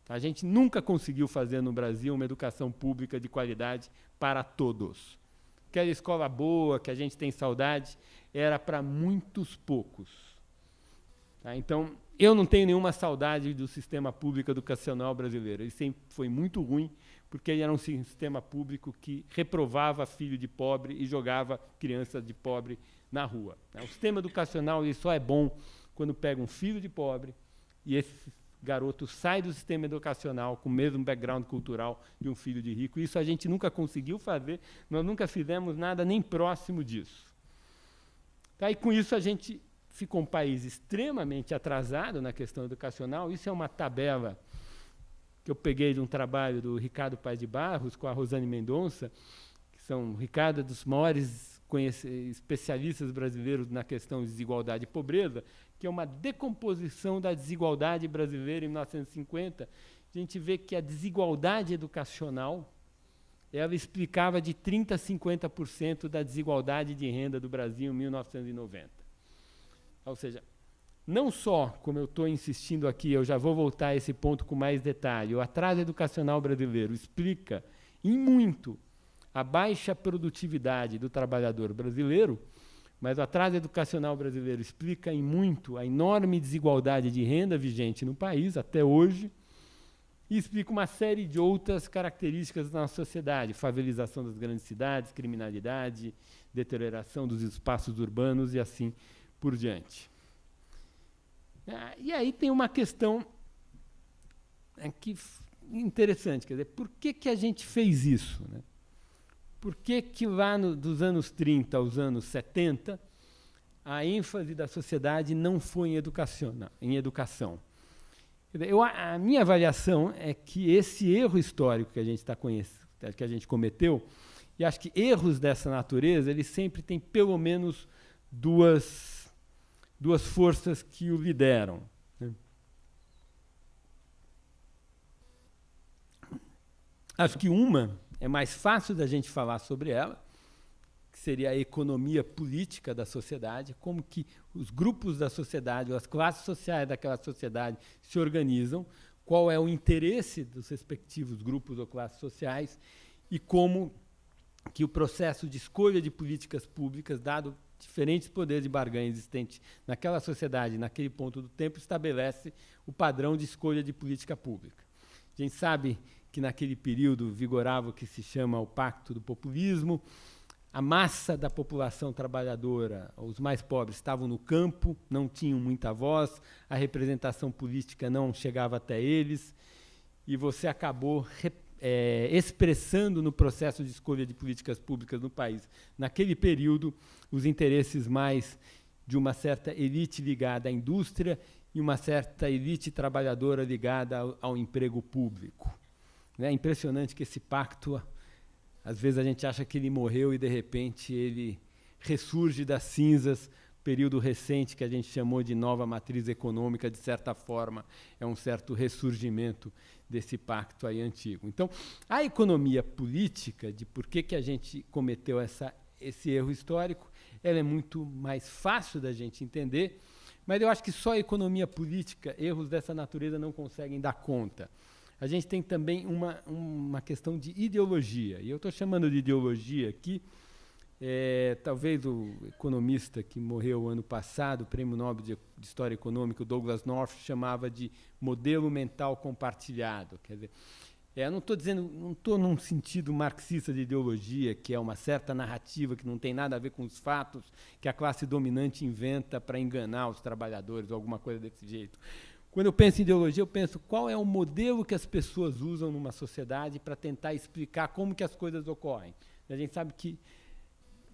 A gente nunca conseguiu fazer no Brasil uma educação pública de qualidade para todos. Aquela escola boa, que a gente tem saudade, era para muitos poucos. Tá? Então, eu não tenho nenhuma saudade do sistema público educacional brasileiro. Ele sempre foi muito ruim, porque ele era um sistema público que reprovava filho de pobre e jogava criança de pobre na rua. Tá? O sistema educacional ele só é bom quando pega um filho de pobre e esse garoto sai do sistema educacional com o mesmo background cultural de um filho de rico. Isso a gente nunca conseguiu fazer, nós nunca fizemos nada nem próximo disso. Tá? E com isso a gente ficou um país extremamente atrasado na questão educacional. Isso é uma tabela que eu peguei de um trabalho do Ricardo Paes de Barros com a Rosane Mendonça, que são Ricardo dos maiores especialistas brasileiros na questão de desigualdade e pobreza, que é uma decomposição da desigualdade brasileira em 1950. A gente vê que a desigualdade educacional ela explicava de 30% a 50% da desigualdade de renda do Brasil em 1990. Ou seja, não só, como eu estou insistindo aqui, eu já vou voltar a esse ponto com mais detalhe, o atraso educacional brasileiro explica, em muito, a baixa produtividade do trabalhador brasileiro, mas o atraso educacional brasileiro explica em muito a enorme desigualdade de renda vigente no país, até hoje, e explica uma série de outras características da nossa sociedade, favelização das grandes cidades, criminalidade, deterioração dos espaços urbanos e assim por diante. E aí tem uma questão aqui interessante, quer dizer, por que a gente fez isso, né? Por que lá dos anos 30 aos anos 70, a ênfase da sociedade não foi em educação? A minha avaliação é que esse erro histórico que a gente que a gente cometeu, e acho que erros dessa natureza, eles sempre têm pelo menos duas forças que o lideram. Né? Acho que uma é mais fácil da gente falar sobre ela, que seria a economia política da sociedade, como que os grupos da sociedade, ou as classes sociais daquela sociedade se organizam, qual é o interesse dos respectivos grupos ou classes sociais, e como que o processo de escolha de políticas públicas, dado diferentes poderes de barganha existentes naquela sociedade, naquele ponto do tempo, estabelece o padrão de escolha de política pública. A gente sabe que naquele período vigorava o que se chama o Pacto do Populismo, a massa da população trabalhadora, os mais pobres, estavam no campo, não tinham muita voz, a representação política não chegava até eles, e você acabou expressando no processo de escolha de políticas públicas no país, naquele período, os interesses mais de uma certa elite ligada à indústria e uma certa elite trabalhadora ligada ao emprego público. É impressionante que esse pacto, às vezes a gente acha que ele morreu e, de repente, ele ressurge das cinzas período recente que a gente chamou de nova matriz econômica, de certa forma, é um certo ressurgimento desse pacto aí antigo. Então, a economia política, de por que a gente cometeu esse erro histórico, ela é muito mais fácil da gente entender, mas eu acho que só a economia política, erros dessa natureza não conseguem dar conta. A gente tem também uma questão de ideologia, e eu estou chamando de ideologia aqui, talvez o economista que morreu ano passado, o Prêmio Nobel de História Econômica, o Douglas North, chamava de modelo mental compartilhado. Quer dizer, não estou num sentido marxista de ideologia, que é uma certa narrativa que não tem nada a ver com os fatos que a classe dominante inventa para enganar os trabalhadores, ou alguma coisa desse jeito. Quando eu penso em ideologia, eu penso qual é o modelo que as pessoas usam numa sociedade para tentar explicar como que as coisas ocorrem. A gente sabe que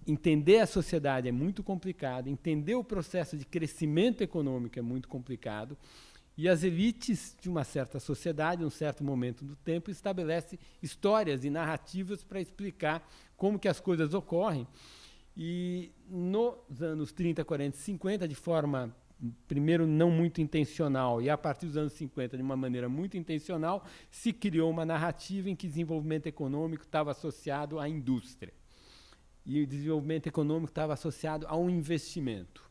entender a sociedade é muito complicado, entender o processo de crescimento econômico é muito complicado, e as elites de uma certa sociedade, em um certo momento do tempo, estabelecem histórias e narrativas para explicar como que as coisas ocorrem. E nos anos 30, 40 e 50, de forma, primeiro, não muito intencional, e a partir dos anos 50, de uma maneira muito intencional, se criou uma narrativa em que desenvolvimento econômico estava associado à indústria. E o desenvolvimento econômico estava associado ao investimento.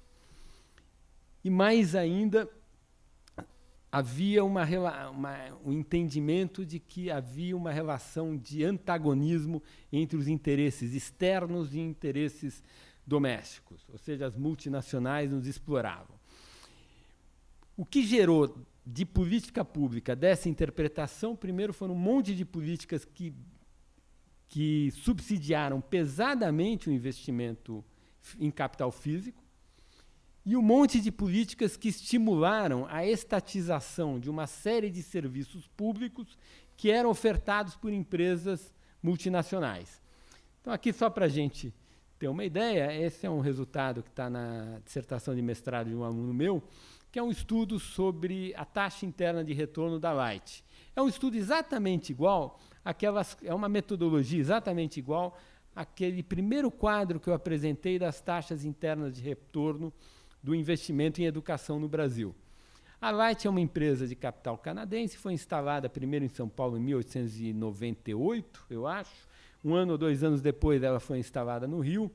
E mais ainda, havia um entendimento de que havia uma relação de antagonismo entre os interesses externos e interesses domésticos, ou seja, as multinacionais nos exploravam. O que gerou de política pública dessa interpretação, primeiro foram um monte de políticas que subsidiaram pesadamente o investimento em capital físico, e um monte de políticas que estimularam a estatização de uma série de serviços públicos que eram ofertados por empresas multinacionais. Então, aqui, só para a gente ter uma ideia, esse é um resultado que está na dissertação de mestrado de um aluno meu, que é um estudo sobre a taxa interna de retorno da Light. É um estudo exatamente igual, é uma metodologia exatamente igual àquele primeiro quadro que eu apresentei das taxas internas de retorno do investimento em educação no Brasil. A Light é uma empresa de capital canadense, foi instalada primeiro em São Paulo em 1898, eu acho. Um ano ou 2 anos depois ela foi instalada no Rio.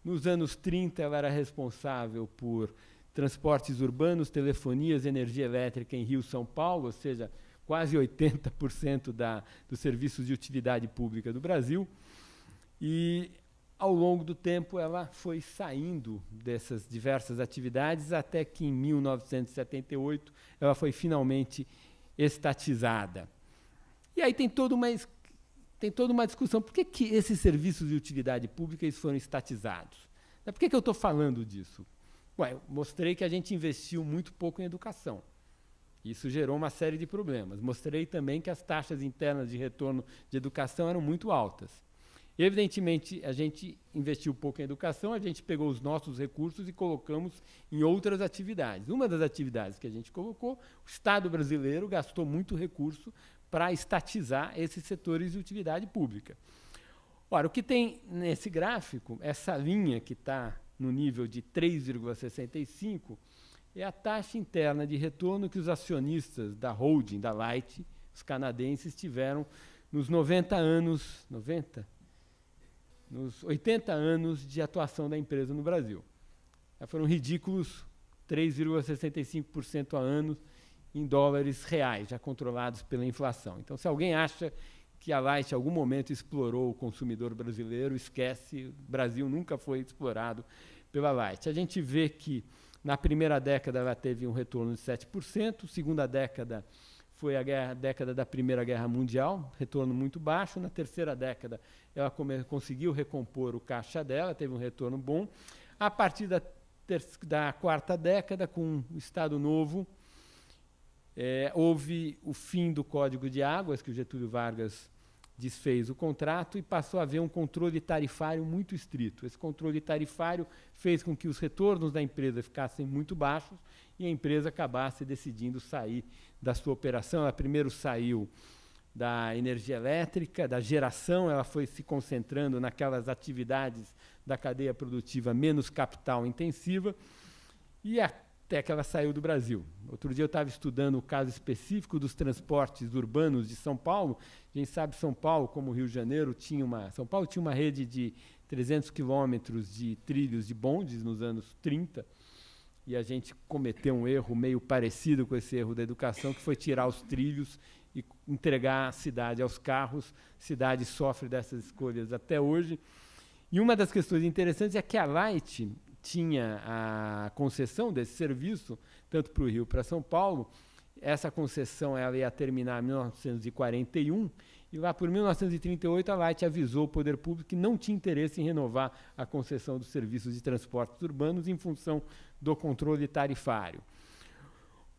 Nos anos 30 ela era responsável por transportes urbanos, telefonias, energia elétrica em Rio e São Paulo, ou seja, quase 80% dos serviços de utilidade pública do Brasil. E ao longo do tempo, ela foi saindo dessas diversas atividades, até que, em 1978, ela foi finalmente estatizada. E aí tem toda uma discussão. Por que esses serviços de utilidade pública eles foram estatizados? Por que eu estou falando disso? Eu mostrei que a gente investiu muito pouco em educação. Isso gerou uma série de problemas. Mostrei também que as taxas internas de retorno de educação eram muito altas. Evidentemente, a gente investiu pouco em educação, a gente pegou os nossos recursos e colocamos em outras atividades. Uma das atividades que a gente colocou, o Estado brasileiro gastou muito recurso para estatizar esses setores de utilidade pública. Ora, o que tem nesse gráfico, essa linha que está no nível de 3,65, é a taxa interna de retorno que os acionistas da holding, da Light, os canadenses, tiveram nos 80 anos de atuação da empresa no Brasil. Foram ridículos 3,65% a ano em dólares reais, já controlados pela inflação. Então, se alguém acha que a Light em algum momento explorou o consumidor brasileiro, esquece, o Brasil nunca foi explorado pela Light. A gente vê que na primeira década ela teve um retorno de 7%, segunda década foi a década da Primeira Guerra Mundial, retorno muito baixo. Na terceira década, ela conseguiu recompor o caixa dela, teve um retorno bom. A partir da quarta década, com o Estado Novo, houve o fim do Código de Águas, que o Getúlio Vargas desfez o contrato, e passou a haver um controle tarifário muito estrito. Esse controle tarifário fez com que os retornos da empresa ficassem muito baixos e a empresa acabasse decidindo sair da sua operação. Ela primeiro saiu da energia elétrica, da geração, ela foi se concentrando naquelas atividades da cadeia produtiva menos capital intensiva, e até que ela saiu do Brasil. Outro dia eu estava estudando o caso específico dos transportes urbanos de São Paulo. A gente sabe, São Paulo, como o Rio de Janeiro, São Paulo tinha uma rede de 300 quilômetros de trilhos de bondes nos anos 30, e a gente cometeu um erro meio parecido com esse erro da educação, que foi tirar os trilhos e entregar a cidade aos carros. A cidade sofre dessas escolhas até hoje. E uma das questões interessantes é que a Light tinha a concessão desse serviço, tanto para o Rio para São Paulo. Essa concessão ela ia terminar em 1941, e lá por 1938 a Light avisou o poder público que não tinha interesse em renovar a concessão dos serviços de transportes urbanos em função do controle tarifário.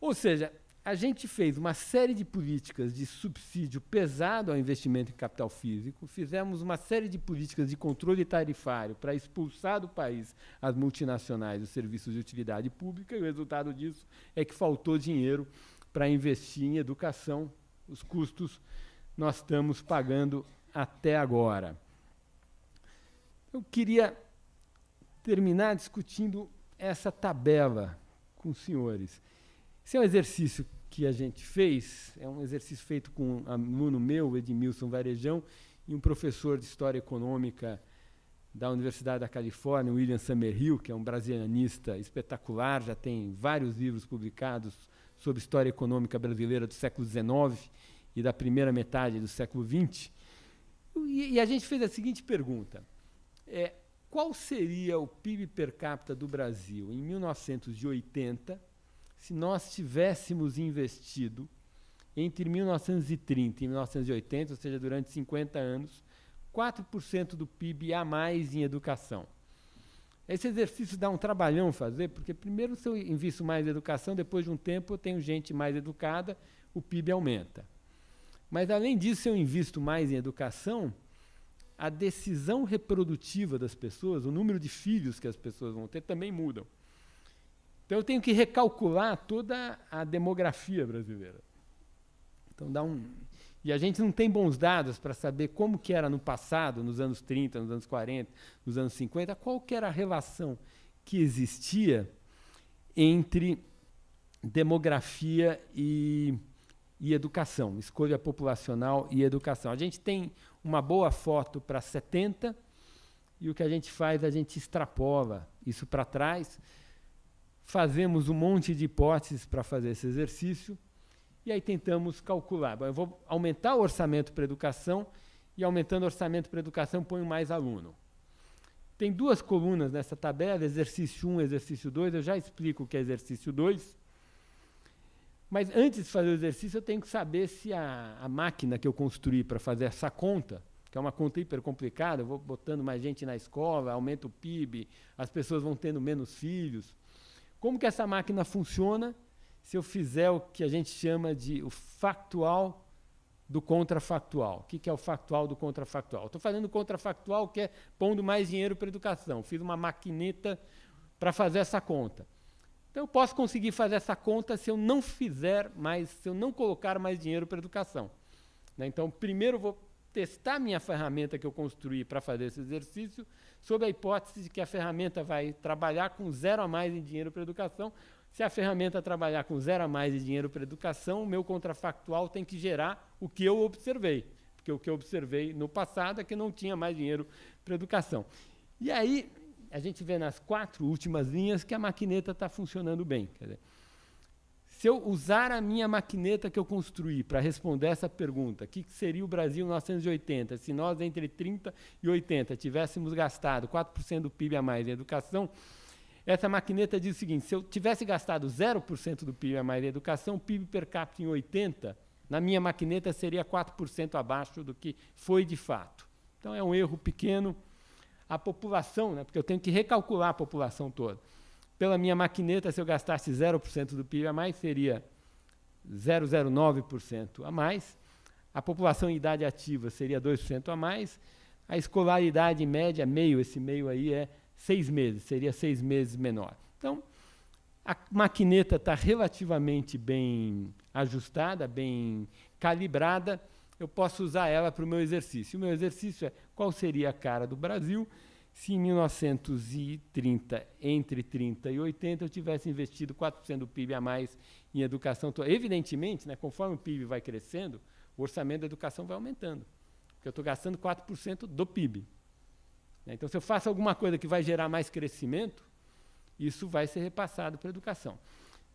Ou seja, a gente fez uma série de políticas de subsídio pesado ao investimento em capital físico, fizemos uma série de políticas de controle tarifário para expulsar do país as multinacionais dos serviços de utilidade pública, e o resultado disso é que faltou dinheiro para investir em educação. Os custos nós estamos pagando até agora. Eu queria terminar discutindo essa tabela com os senhores. Esse é um exercício que a gente fez, é um exercício feito com um aluno meu, Edmilson Varejão, e um professor de História Econômica da Universidade da Califórnia, William Summerhill, que é um brasilianista espetacular, já tem vários livros publicados sobre história econômica brasileira do século XIX e da primeira metade do século XX. E a gente fez a seguinte pergunta: qual seria o PIB per capita do Brasil em 1980 se nós tivéssemos investido entre 1930 e 1980, ou seja, durante 50 anos, 4% do PIB a mais em educação? Esse exercício dá um trabalhão fazer, porque primeiro, se eu invisto mais em educação, depois de um tempo eu tenho gente mais educada, o PIB aumenta. Mas, além disso, se eu invisto mais em educação, a decisão reprodutiva das pessoas, o número de filhos que as pessoas vão ter, também mudam. Então, eu tenho que recalcular toda a demografia brasileira. Então, E a gente não tem bons dados para saber como que era no passado, nos anos 30, nos anos 40, nos anos 50, qual que era a relação que existia entre demografia e educação, escolha populacional e educação. A gente tem uma boa foto para 70, e o que a gente faz, a gente extrapola isso para trás, fazemos um monte de hipóteses para fazer esse exercício, e aí tentamos calcular. Bom, eu vou aumentar o orçamento para a educação, e aumentando o orçamento para a educação, ponho mais aluno. Tem duas colunas nessa tabela, exercício 1 e exercício 2, eu já explico o que é exercício 2. Mas antes de fazer o exercício, eu tenho que saber se a máquina que eu construí para fazer essa conta, que é uma conta hiper complicada, eu vou botando mais gente na escola, aumenta o PIB, as pessoas vão tendo menos filhos. Como que essa máquina funciona se eu fizer o que a gente chama de o factual do contrafactual? O que é o factual do contrafactual? Estou fazendo o contrafactual, que é pondo mais dinheiro para a educação. Fiz uma maquineta para fazer essa conta. Então, eu posso conseguir fazer essa conta se eu não se eu não colocar mais dinheiro para a educação. Né? Então, primeiro eu vou testar a minha ferramenta que eu construí para fazer esse exercício, sob a hipótese de que a ferramenta vai trabalhar com 0 a mais em dinheiro para a educação. Se a ferramenta trabalhar com 0 a mais em dinheiro para a educação, o meu contrafactual tem que gerar o que eu observei, porque o que eu observei no passado é que não tinha mais dinheiro para a educação. E aí, a gente vê nas 4 últimas linhas que a maquineta está funcionando bem. Quer dizer, se eu usar a minha maquineta que eu construí para responder essa pergunta, o que seria o Brasil em 1980, se nós, entre 30 e 80, tivéssemos gastado 4% do PIB a mais em educação, essa maquineta diz o seguinte: se eu tivesse gastado 0% do PIB a mais em educação, o PIB per capita em 80, na minha maquineta seria 4% abaixo do que foi de fato. Então, é um erro pequeno. A população, né, porque eu tenho que recalcular a população toda. Pela minha maquineta, se eu gastasse 0% do PIB a mais, seria 0,09% a mais. A população em idade ativa seria 2% a mais. A escolaridade média, meio, esse meio aí é 6 meses, seria 6 meses menor. Então, a maquineta está relativamente bem ajustada, bem calibrada. Eu posso usar ela para o meu exercício. O meu exercício é qual seria a cara do Brasil se em 1930, entre 30 e 80, eu tivesse investido 4% do PIB a mais em educação. Evidentemente, né, conforme o PIB vai crescendo, o orçamento da educação vai aumentando, porque eu estou gastando 4% do PIB. Então, se eu faço alguma coisa que vai gerar mais crescimento, isso vai ser repassado para a educação.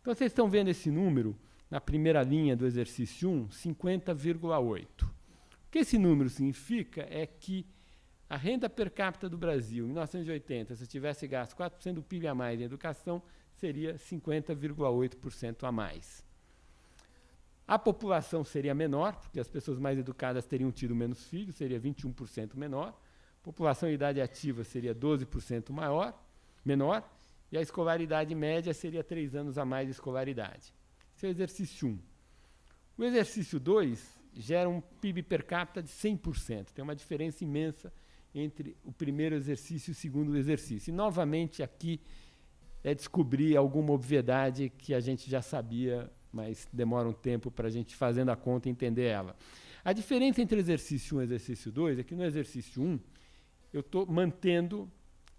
Então, vocês estão vendo esse número na primeira linha do exercício 1, 50,8. O que esse número significa é que a renda per capita do Brasil, em 1980, se eu tivesse gasto 4% do PIB a mais em educação, seria 50,8% a mais. A população seria menor, porque as pessoas mais educadas teriam tido menos filhos, seria 21% menor. A população em idade ativa seria 12% menor, e a escolaridade média seria 3 anos a mais de escolaridade. Esse é o exercício 1. O exercício 2 gera um PIB per capita de 100%. Tem uma diferença imensa entre o primeiro exercício e o segundo exercício. E, novamente, aqui é descobrir alguma obviedade que a gente já sabia, mas demora um tempo para a gente, fazendo a conta, entender ela. A diferença entre o exercício 1 e o exercício 2 é que no exercício 1 eu estou mantendo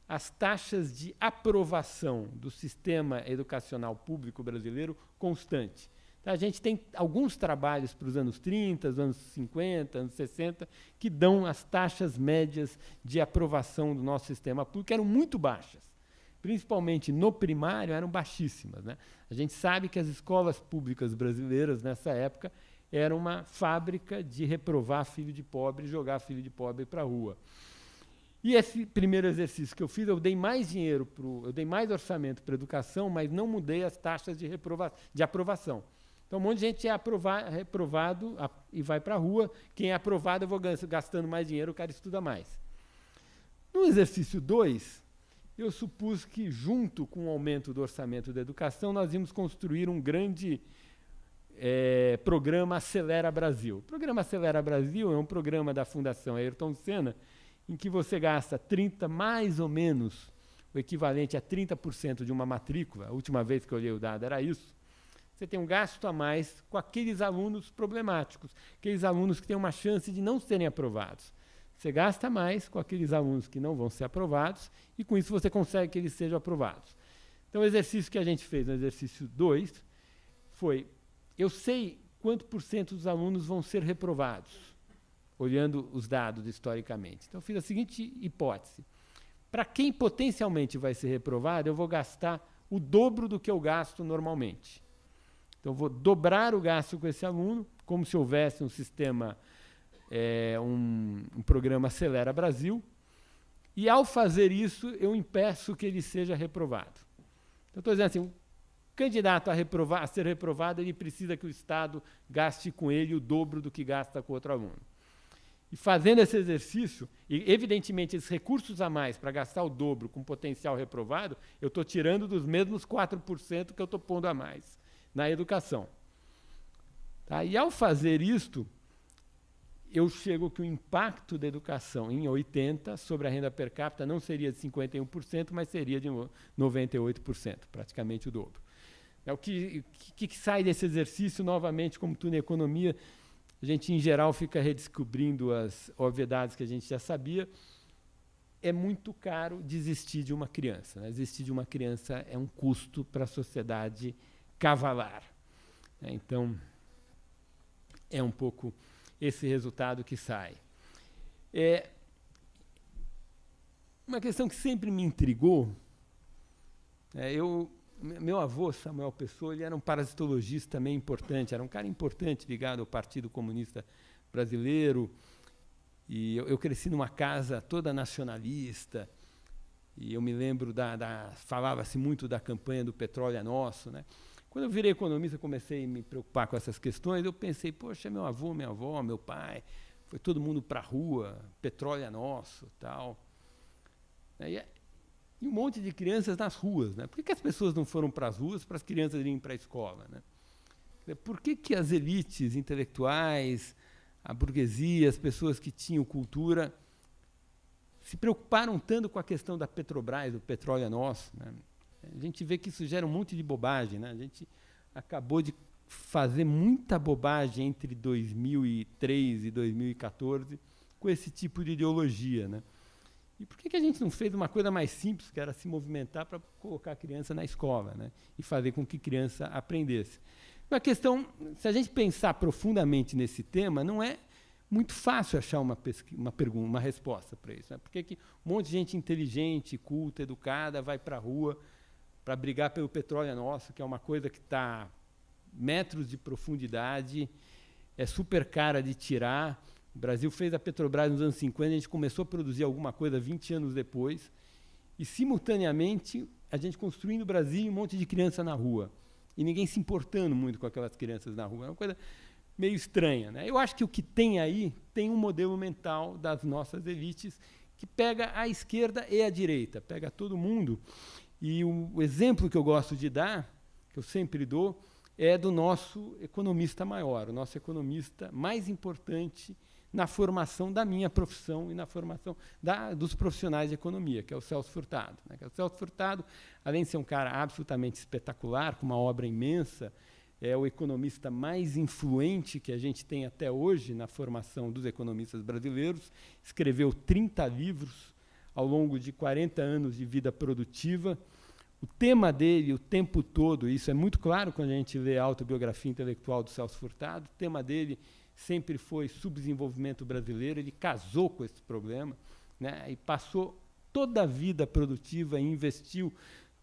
as taxas de aprovação do sistema educacional público brasileiro constante. A gente tem alguns trabalhos para os anos 30, os anos 50, anos 60, que dão as taxas médias de aprovação do nosso sistema público, que eram muito baixas. Principalmente no primário, eram baixíssimas, né? A gente sabe que as escolas públicas brasileiras, nessa época, eram uma fábrica de reprovar filho de pobre e jogar filho de pobre para a rua. E esse primeiro exercício que eu fiz, eu dei mais dinheiro, eu dei mais orçamento para a educação, mas não mudei as taxas de aprovação. Então, um monte de gente é reprovado e vai para a rua. Quem é aprovado, eu vou gastando mais dinheiro, o cara estuda mais. No exercício 2, eu supus que, junto com o aumento do orçamento da educação, nós íamos construir um grande programa Acelera Brasil. O programa Acelera Brasil é um programa da Fundação Ayrton Senna, em que você gasta mais ou menos, o equivalente a 30% de uma matrícula. A última vez que eu olhei o dado era isso. Você tem um gasto a mais com aqueles alunos problemáticos, aqueles alunos que têm uma chance de não serem aprovados. Você gasta mais com aqueles alunos que não vão ser aprovados, e com isso você consegue que eles sejam aprovados. Então, o exercício que a gente fez no exercício 2 foi, eu sei quanto por cento dos alunos vão ser reprovados, olhando os dados historicamente. Então, eu fiz a seguinte hipótese. Para quem potencialmente vai ser reprovado, eu vou gastar o dobro do que eu gasto normalmente. Então, eu vou dobrar o gasto com esse aluno, como se houvesse um sistema, um programa Acelera Brasil, e, ao fazer isso, eu impeço que ele seja reprovado. Então, estou dizendo assim, o candidato a ser reprovado, ele precisa que o Estado gaste com ele o dobro do que gasta com outro aluno. E, fazendo esse exercício, e, evidentemente, esses recursos a mais para gastar o dobro com potencial reprovado, eu estou tirando dos mesmos 4% que eu estou pondo a mais na educação. Tá? E, ao fazer isto, eu chego que o impacto da educação em 80 sobre a renda per capita não seria de 51%, mas seria de 98%, praticamente o dobro. O que sai desse exercício, novamente, como tudo na economia, a gente, em geral, fica redescobrindo as obviedades que a gente já sabia. É muito caro desistir de uma criança, né? Desistir de uma criança é um custo para a sociedade cavalar. Então, é um pouco esse resultado que sai. Uma questão que sempre me intrigou, meu avô, Samuel Pessoa, ele era um parasitologista também importante, era um cara importante ligado ao Partido Comunista Brasileiro, e eu cresci numa casa toda nacionalista, e eu me lembro falava-se muito da campanha do Petróleo é Nosso, né? Quando eu virei economista, comecei a me preocupar com essas questões, eu pensei, poxa, meu avô, minha avó, meu pai, foi todo mundo para a rua, petróleo é nosso, tal. E um monte de crianças nas ruas, né? Por que as pessoas não foram para as ruas para as crianças irem para a escola, né? Por que as elites intelectuais, a burguesia, as pessoas que tinham cultura, se preocuparam tanto com a questão da Petrobras, do petróleo é nosso, né? A gente vê que isso gera um monte de bobagem, né? A gente acabou de fazer muita bobagem entre 2003 e 2014 com esse tipo de ideologia, né? E por que a gente não fez uma coisa mais simples, que era se movimentar para colocar a criança na escola, né? E fazer com que a criança aprendesse? Uma questão, se a gente pensar profundamente nesse tema, não é muito fácil achar uma resposta para isso. Né? Por que um monte de gente inteligente, culta, educada, vai para a rua para brigar pelo petróleo nosso, que é uma coisa que está metros de profundidade, é super cara de tirar. O Brasil fez a Petrobras nos anos 50, a gente começou a produzir alguma coisa 20 anos depois, e, simultaneamente, a gente construindo o Brasil e um monte de criança na rua. E ninguém se importando muito com aquelas crianças na rua. É uma coisa meio estranha. Né? Eu acho que o que tem aí tem um modelo mental das nossas elites que pega a esquerda e a direita, pega todo mundo. E o exemplo que eu gosto de dar, que eu sempre dou, é do nosso economista maior, o nosso economista mais importante na formação da minha profissão e na formação dos profissionais de economia, que é o Celso Furtado. Né? O Celso Furtado, além de ser um cara absolutamente espetacular, com uma obra imensa, é o economista mais influente que a gente tem até hoje na formação dos economistas brasileiros, escreveu 30 livros ao longo de 40 anos de vida produtiva. O tema dele, o tempo todo, isso é muito claro quando a gente lê a autobiografia intelectual do Celso Furtado, o tema dele sempre foi subdesenvolvimento brasileiro. Ele casou com esse problema, né, e passou toda a vida produtiva e investiu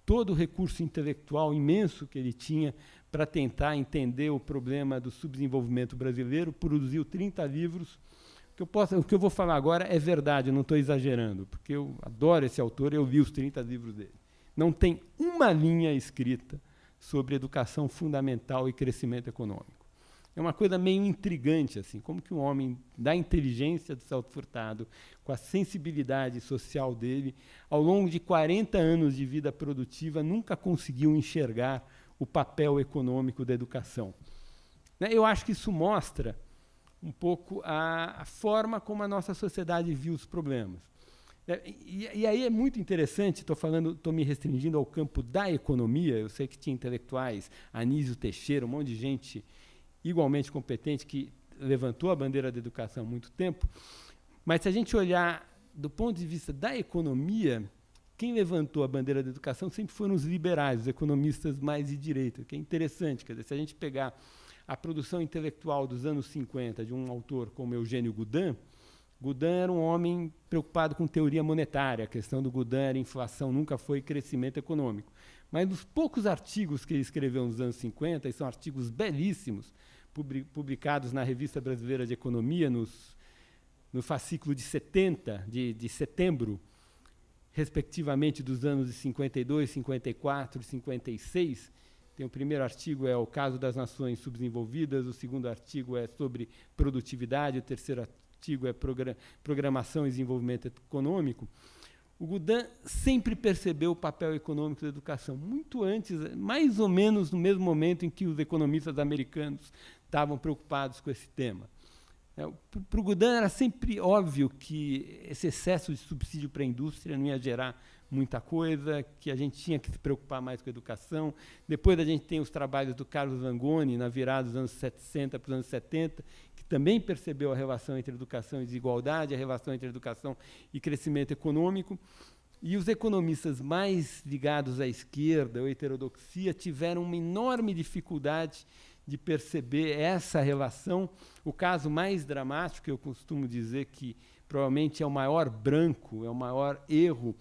todo o recurso intelectual imenso que ele tinha para tentar entender o problema do subdesenvolvimento brasileiro, produziu 30 livros. O que eu vou falar agora é verdade, eu não estou exagerando, porque eu adoro esse autor, eu li os 30 livros dele. Não tem uma linha escrita sobre educação fundamental e crescimento econômico. É uma coisa meio intrigante, assim, como que um homem da inteligência do Celso Furtado, com a sensibilidade social dele, ao longo de 40 anos de vida produtiva, nunca conseguiu enxergar o papel econômico da educação. Né? Eu acho que isso mostra um pouco a forma como a nossa sociedade viu os problemas. E aí é muito interessante, estou me restringindo ao campo da economia, eu sei que tinha intelectuais, Anísio Teixeira, um monte de gente igualmente competente que levantou a bandeira da educação há muito tempo, mas se a gente olhar do ponto de vista da economia, quem levantou a bandeira da educação sempre foram os liberais, os economistas mais de direita, que é interessante. Quer dizer, se a gente pegar a produção intelectual dos anos 50 de um autor como Eugênio Goudin, Goudin era um homem preocupado com teoria monetária. A questão do Goudin era inflação, nunca foi crescimento econômico. Mas nos poucos artigos que ele escreveu nos anos 50, e são artigos belíssimos, publicados na Revista Brasileira de Economia, no fascículo de 70, de setembro, respectivamente dos anos de 52, 54 e 56. Tem o primeiro artigo é o caso das nações subdesenvolvidas, o segundo artigo é sobre produtividade, o terceiro artigo é programação e desenvolvimento econômico. O Goudin sempre percebeu o papel econômico da educação, muito antes, mais ou menos no mesmo momento em que os economistas americanos estavam preocupados com esse tema. Para o Goudin era sempre óbvio que esse excesso de subsídio para a indústria não ia gerar muita coisa, que a gente tinha que se preocupar mais com a educação. Depois a gente tem os trabalhos do Carlos Langoni, na virada dos anos 60 para os anos 70, que também percebeu a relação entre educação e desigualdade, a relação entre educação e crescimento econômico. E os economistas mais ligados à esquerda ou à heterodoxia tiveram uma enorme dificuldade de perceber essa relação. O caso mais dramático, eu costumo dizer que provavelmente é o maior branco, é o maior erro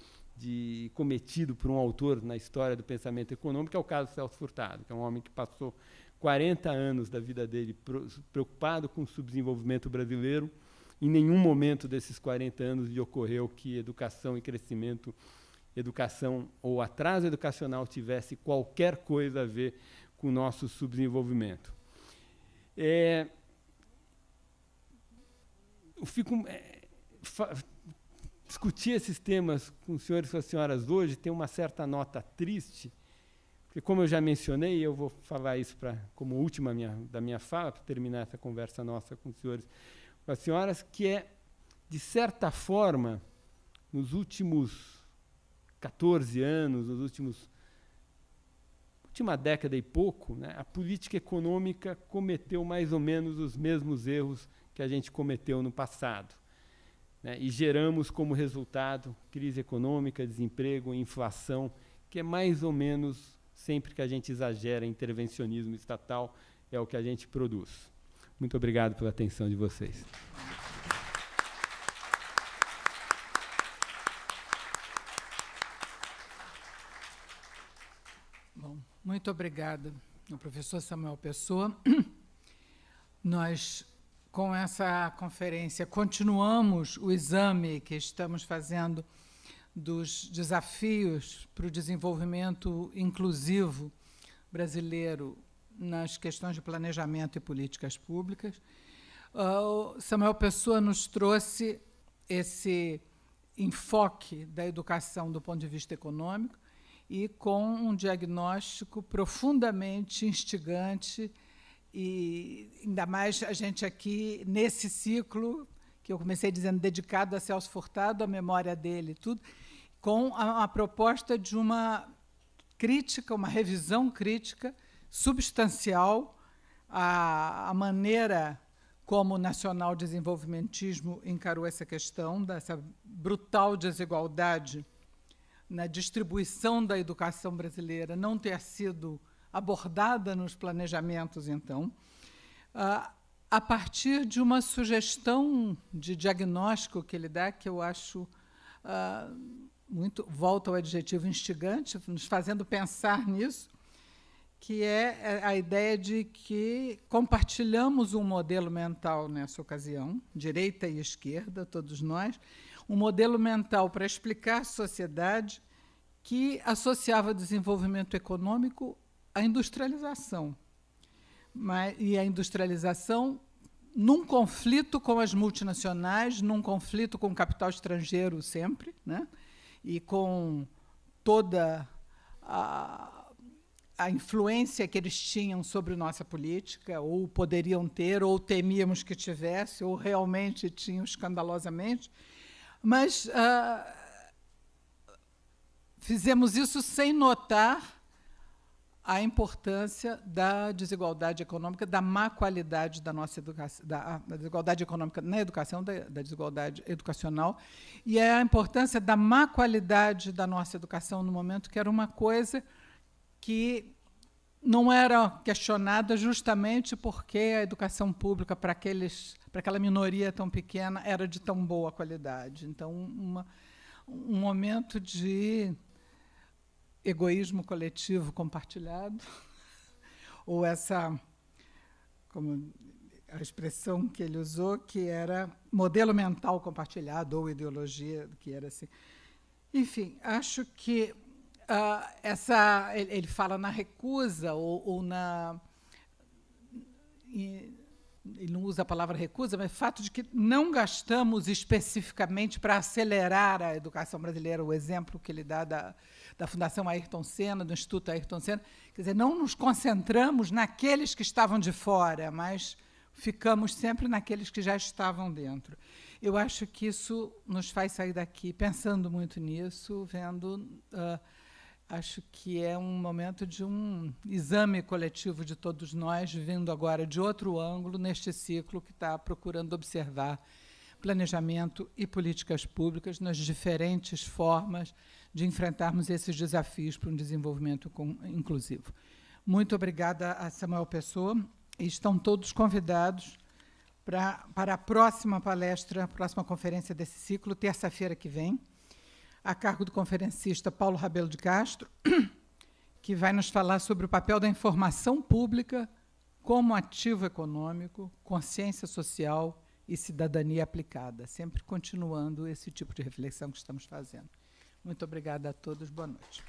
cometido por um autor na história do pensamento econômico, é o caso do Celso Furtado, que é um homem que passou 40 anos da vida dele preocupado com o subdesenvolvimento brasileiro. Em nenhum momento desses 40 anos lhe ocorreu que educação e crescimento, educação ou atraso educacional tivesse qualquer coisa a ver com o nosso subdesenvolvimento. Discutir esses temas com os senhores e com as senhoras hoje tem uma certa nota triste, porque, como eu já mencionei, eu vou falar isso como última da minha fala, para terminar essa conversa nossa com os senhores e com as senhoras, que é, de certa forma, nos últimos 14 anos, última década e pouco, né, a política econômica cometeu mais ou menos os mesmos erros que a gente cometeu no passado. né, e geramos como resultado crise econômica, desemprego, inflação, que é mais ou menos, sempre que a gente exagera intervencionismo estatal, é o que a gente produz. Muito obrigado pela atenção de vocês. Bom, muito obrigada ao professor Samuel Pessoa. Nós, com essa conferência, continuamos o exame que estamos fazendo dos desafios para o desenvolvimento inclusivo brasileiro nas questões de planejamento e políticas públicas. O Samuel Pessoa nos trouxe esse enfoque da educação do ponto de vista econômico e com um diagnóstico profundamente instigante, e ainda mais a gente aqui, nesse ciclo, que eu comecei dizendo, dedicado a Celso Furtado, a memória dele, tudo, com a proposta de uma crítica, uma revisão crítica substancial à maneira como o nacional-desenvolvimentismo encarou essa questão, dessa brutal desigualdade na distribuição da educação brasileira não ter sido abordada nos planejamentos, então, a partir de uma sugestão de diagnóstico que ele dá, que eu acho muito, volta ao adjetivo instigante, nos fazendo pensar nisso, que é a ideia de que compartilhamos um modelo mental nessa ocasião, direita e esquerda, todos nós, um modelo mental para explicar a sociedade que associava desenvolvimento econômico à industrialização. E a industrialização num conflito com as multinacionais, num conflito com o capital estrangeiro sempre, né? E com toda a influência que eles tinham sobre nossa política, ou poderiam ter, ou temíamos que tivesse, ou realmente tinham escandalosamente. Mas fizemos isso sem notar a importância da desigualdade econômica, da má qualidade da nossa educação, da desigualdade econômica na educação, da desigualdade educacional, e a importância da má qualidade da nossa educação no momento, que era uma coisa que não era questionada justamente porque a educação pública para aquela minoria tão pequena era de tão boa qualidade. Então, um momento de egoísmo coletivo compartilhado, ou essa, como a expressão que ele usou, que era modelo mental compartilhado, ou ideologia, que era assim. Enfim, acho que ele fala na recusa, ou na... Ele não usa a palavra recusa, mas o fato de que não gastamos especificamente para acelerar a educação brasileira, o exemplo que ele dá da Fundação Ayrton Senna, do Instituto Ayrton Senna, quer dizer, não nos concentramos naqueles que estavam de fora, mas ficamos sempre naqueles que já estavam dentro. Eu acho que isso nos faz sair daqui pensando muito nisso, vendo... acho que é um momento de um exame coletivo de todos nós, vindo agora de outro ângulo, neste ciclo que está procurando observar planejamento e políticas públicas nas diferentes formas de enfrentarmos esses desafios para um desenvolvimento inclusivo. Muito obrigada a Samuel Pessoa, e estão todos convidados para a próxima palestra, a próxima conferência desse ciclo, terça-feira que vem, a cargo do conferencista Paulo Rabelo de Castro, que vai nos falar sobre o papel da informação pública como ativo econômico, consciência social e cidadania aplicada, sempre continuando esse tipo de reflexão que estamos fazendo. Muito obrigada a todos, boa noite.